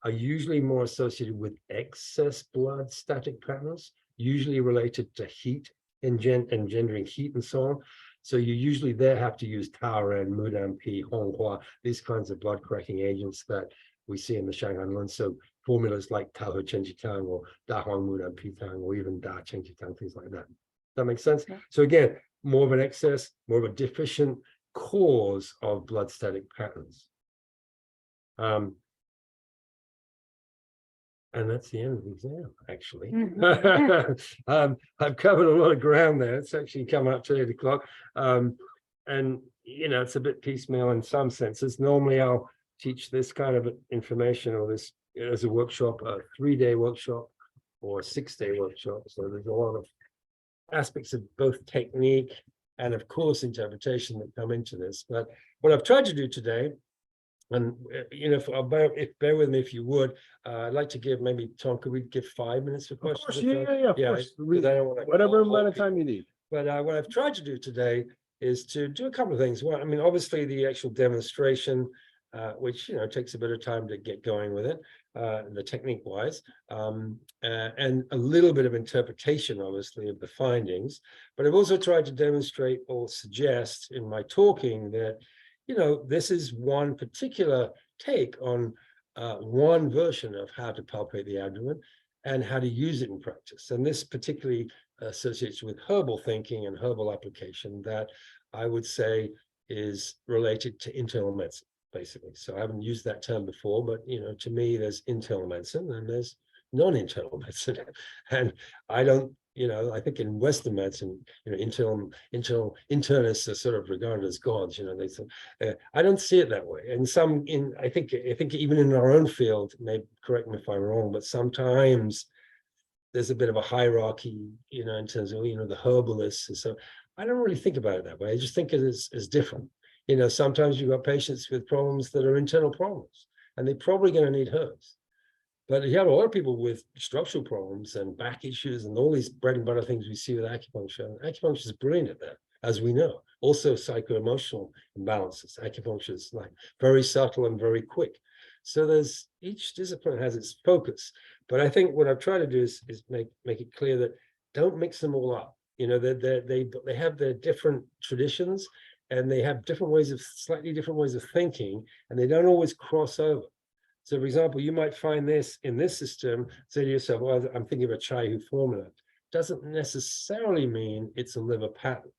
are usually more associated with excess blood static patterns, usually related to heat, engendering heat and so on. So you usually there have to use Taoren, Mudampi, Honghua, these kinds of blood cracking agents that we see in the Shanghai Lun. So formulas like Tao Chenji Tang or Da Huang Mudampi Tang or even Da Chenji Tang, things like that. That makes sense? Yeah. So again, more of an excess, more of a deficient cause of blood static patterns. And that's the end of the exam, actually. I've covered a lot of ground there. It's actually come up to 8 o'clock. And, you know, it's a bit piecemeal in some senses. Normally, I'll teach this kind of information or this as a workshop, a 3-day workshop or a 6-day workshop. So there's a lot of aspects of both technique and, of course, interpretation that come into this. But what I've tried to do today, and you know, bear with me if you would, I'd like to give maybe, Tom, could we give 5 minutes for questions? Of course. Whatever amount of time you need. But what I've tried to do today is to do a couple of things. Well, I mean, obviously the actual demonstration, which, you know, takes a bit of time to get going with it, the technique wise, and a little bit of interpretation, obviously, of the findings. But I've also tried to demonstrate or suggest in my talking that, you know, this is one particular take on one version of how to palpate the abdomen and how to use it in practice. And this particularly associates with herbal thinking and herbal application that I would say is related to internal medicine, basically. So I haven't used that term before, but, you know, to me, there's internal medicine and there's non-internal medicine. And I don't, you know, I think in Western medicine, you know, internists are sort of regarded as gods. You know, they say, I don't see it that way. And I think even in our own field, maybe correct me if I'm wrong, but sometimes there's a bit of a hierarchy, you know, in terms of, you know, the herbalists. And so I don't really think about it that way. I just think it is different. You know, sometimes you've got patients with problems that are internal problems, and they're probably going to need herbs. But you have a lot of people with structural problems and back issues and all these bread and butter things we see with acupuncture. And acupuncture is brilliant at that, as we know. Also psycho-emotional imbalances. Acupuncture is like very subtle and very quick. So there's each discipline has its focus. But I think what I've tried to do is make it clear that don't mix them all up. You know, they have their different traditions, and they have slightly different ways of thinking, and they don't always cross over. So, for example, you might find this in this system, say to yourself, well, I'm thinking of a Chai-Hu formula. Doesn't necessarily mean it's a liver pattern.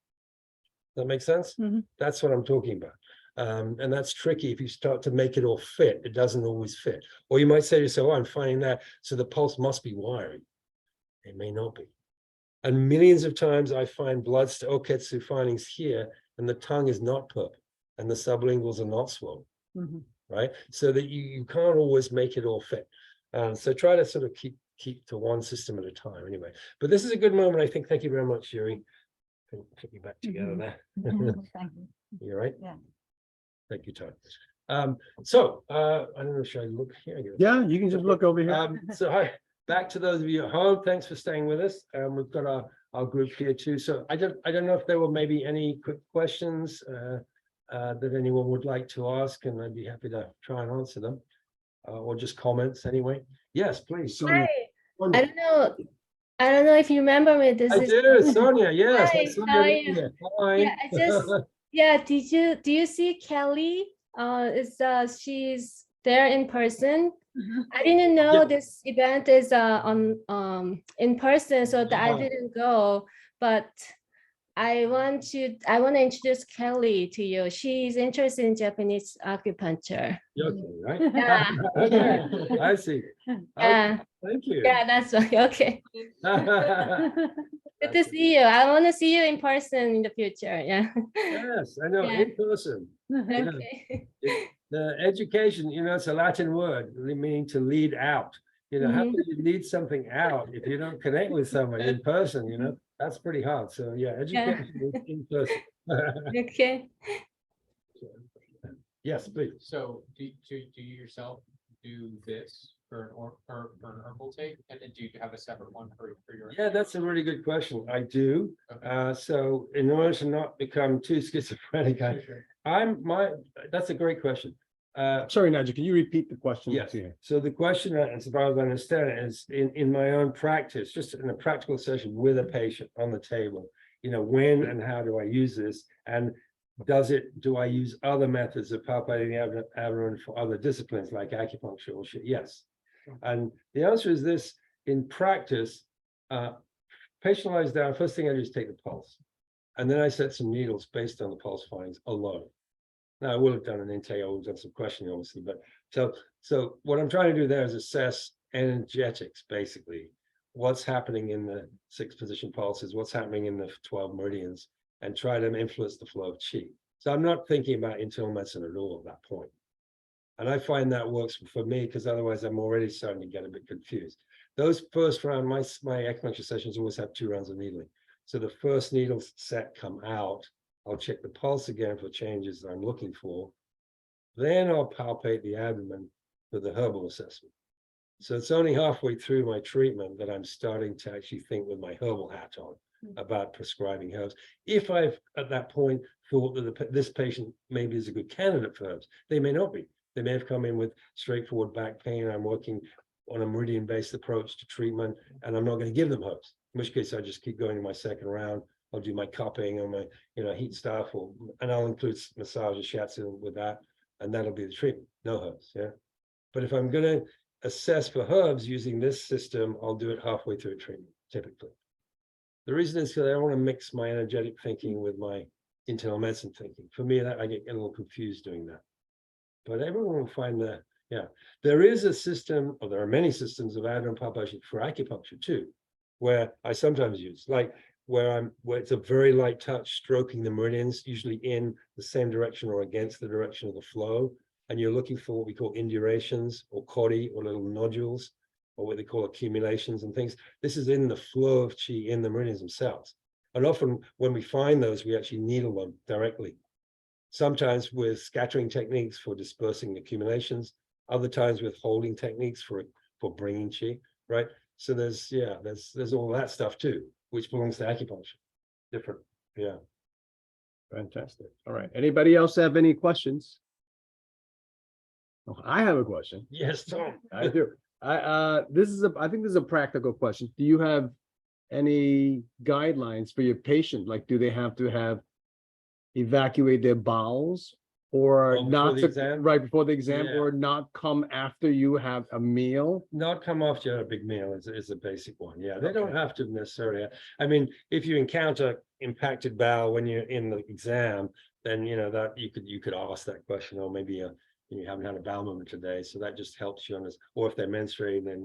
Does that make sense? Mhm. That's what I'm talking about. And that's tricky. If you start to make it all fit, it doesn't always fit. Or you might say to yourself, oh, I'm finding that, so the pulse must be wiry. It may not be. And millions of times I find blood oketsu findings here, and the tongue is not purple, and the sublinguals are not swollen. Mhm. Right, so that you can't always make it all fit. So try to sort of keep to one system at a time anyway. But this is a good moment, I think. Thank you very much, Yuri. Can put you back together there. Thank you. You're right. Yeah. Thank you, Todd. So I don't know, should I look here? Yeah, you can just look over here. So hi, back to those of you at home. Thanks for staying with us. We've got our group here too. So I don't know if there were maybe any quick questions that anyone would like to ask, and I'd be happy to try and answer them, or just comments anyway. Yes, please. Sonia. I don't know if you remember me. This I is do, Sonia. Yes, Hi, Sonia how are Lee you? here. Hi. Yeah, I just do you see Kelly? She's there in person. I didn't know Yeah. this event is on in person, so that I Uh-huh. didn't go. But I want to introduce Kelly to you. She's interested in Japanese acupuncture. You're okay, right? Yeah. Okay, I see. Yeah. Thank you. Yeah, that's right. Okay. Good to see you. I want to see you in person in the future. Yeah. Yes, I know, Yeah. in person. Yeah. Okay. The education, you know, it's a Latin word meaning to lead out. You know, how Mhm. can you lead something out if you don't connect with someone in person? You know, that's pretty hard. So yeah, education is in person. Okay. Yes, please. So do you yourself do this for an herbal take? And then do you have a separate one for your? Yeah, that's a really good question. I do. Okay. So in order to not become too schizophrenic, that's a great question. Sorry, Nigel, can you repeat the question? Yes. to you? So the question, as far as I understand it, is in my own practice, just in a practical session with a patient on the table, you know, when and how do I use this? And do I use other methods of palpating the abdomen for other disciplines like acupuncture or shit? Yes. And the answer is this: in practice, patient lies down. First thing I do is take the pulse, and then I set some needles based on the pulse findings alone. Now I will have done an intake, I will have done some questioning, obviously, but so what I'm trying to do there is assess energetics, basically, what's happening in the 6 position pulses, what's happening in the 12 meridians, and try to influence the flow of chi. So I'm not thinking about internal medicine at all at that point. And I find that works for me, because otherwise I'm already starting to get a bit confused. Those first round, my acupuncture sessions always have 2 rounds of needling. So the first needle set come out, I'll check the pulse again for changes that I'm looking for. Then I'll palpate the abdomen for the herbal assessment. So it's only halfway through my treatment that I'm starting to actually think with my herbal hat on about prescribing herbs. If I've at that point thought that this patient maybe is a good candidate for herbs, they may not be. They may have come in with straightforward back pain. I'm working on a meridian-based approach to treatment, and I'm not going to give them herbs. In which case, I just keep going to my second round. I'll do my cupping or my, heat stuff, and I'll include massage or shiatsu with that, and that'll be the treatment. No herbs, yeah. But if I'm going to assess for herbs using this system, I'll do it halfway through a treatment, typically. The reason is because I don't want to mix my energetic thinking with my internal medicine thinking. For me, that I get a little confused doing that. But everyone will find that, yeah. There is a system, or there are many systems of abdominal palpation for acupuncture too, where I sometimes use, like where it's a very light touch, stroking the meridians, usually in the same direction or against the direction of the flow. And you're looking for what we call indurations or kori, or little nodules, or what they call accumulations and things. This is in the flow of chi in the meridians themselves. And often when we find those, we actually needle them directly. sometimes with scattering techniques for dispersing accumulations, other times with holding techniques for bringing chi, right? So there's all that stuff too, which belongs to acupuncture. Different, yeah. Fantastic. All right. Anybody else have any questions? Oh, I have a question. Yes, Tom. I do. I think this is a practical question. Do you have any guidelines for your patient? Like, do they have to evacuate their bowels or before not the to, exam? right before the exam, Yeah. or not come after you have a meal? Not come after you have a big meal is a basic one. Yeah, they don't Okay. have to necessarily. I mean, if you encounter impacted bowel when you're in the exam, then you know that you could ask that question, or maybe you haven't had a bowel movement today, so that just helps you on this. Or if they're menstruating, then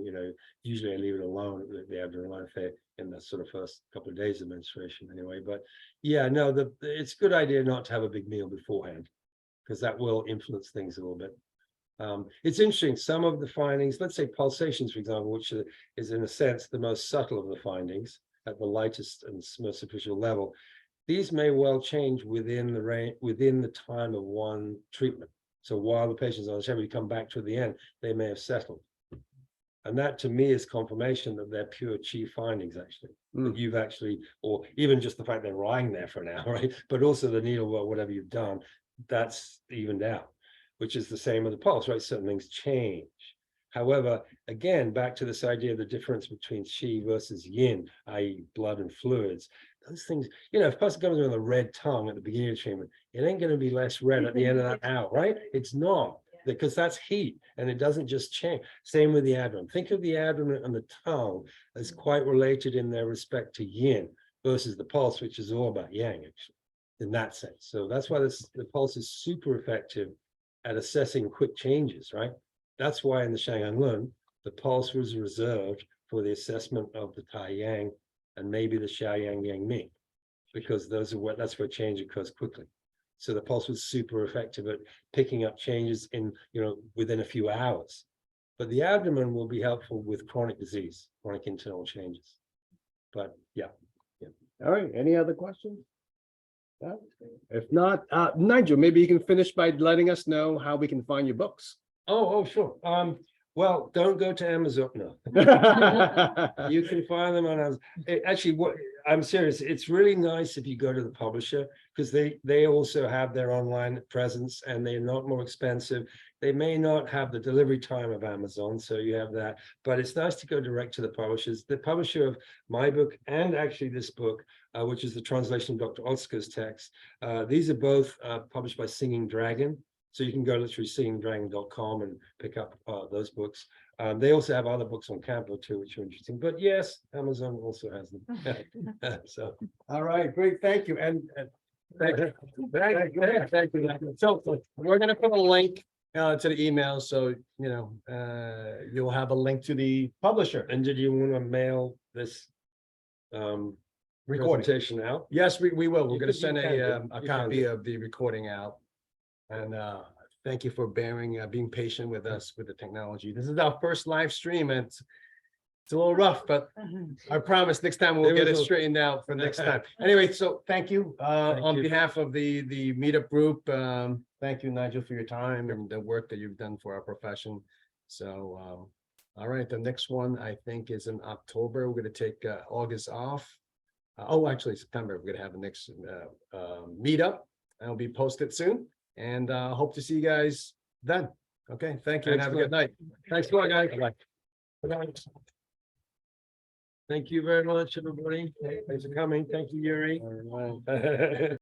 usually I leave it alone, the abdomen alone, if they're in the sort of first couple of days of menstruation anyway. But yeah, no, it's a good idea not to have a big meal beforehand, because that will influence things a little bit. It's interesting, some of the findings, let's say pulsations, for example, which is in a sense the most subtle of the findings at the lightest and most superficial level, these may well change within the time of one treatment. So while the patient's on the chamber, you come back to the end, they may have settled. And that to me is confirmation that they're pure chi findings, actually. That you've actually, or even just the fact they're lying there for an hour, right? But also the needle work, whatever you've done, that's evened out, which is the same with the pulse, right? Certain things change. However, again, back to this idea of the difference between qi versus yin, i.e. blood and fluids, those things, if a person comes in with a red tongue at the beginning of treatment, it ain't going to be less red at the end of that hour, right? It's not, because that's heat and it doesn't just change. Same with the abdomen. Think of the abdomen and the tongue as quite related in their respect to yin versus the pulse, which is all about yang, actually, in that sense. So that's why the pulse is super effective at assessing quick changes, right? That's why in the Shanghai Lun, the pulse was reserved for the assessment of the Tai Yang and maybe the Xiao Yang Yang Ming, because that's where change occurs quickly. So the pulse was super effective at picking up changes in, within a few hours. But the abdomen will be helpful with chronic disease, chronic internal changes. But yeah. All right. Any other questions? No? If not, Nigel, maybe you can finish by letting us know how we can find your books. Oh, sure. Well, don't go to Amazon. No. You can find them on Amazon. Actually, I'm serious. It's really nice if you go to the publisher, because they also have their online presence and they're not more expensive. They may not have the delivery time of Amazon, so you have that. But it's nice to go direct to the publishers. The publisher of my book and actually this book, which is the translation of Dr. Otsuka's text. These are both published by Singing Dragon. So you can go literally singingdragon.com and pick up those books. They also have other books on Kamwo too, which are interesting. But yes, Amazon also has them. So, all right, great, thank you. And thank you. Thank you. So we're gonna put a link to the email, so you'll have a link to the publisher. And did you want to mail this Recording presentation out? Yes, we will. We're You gonna can- send you can a do. You copy can do. of the recording out. And thank you for being patient with us with the technology. This is our first live stream, and it's a little rough, but I promise next time we'll get it straightened out for next time. Anyway, so thank you on you. behalf of the meetup group. Thank you, Nigel, for your time and the work that you've done for our profession. So all right, the next one I think is in October. We're going to take August off. Actually September. We're going to have the next meetup. It'll be posted soon. And hope to see you guys then. Okay, thank you and have a good night. Thanks a lot, guys. Bye-bye. Thank you very much, everybody. Thanks for coming. Thank you, Yuri. All right.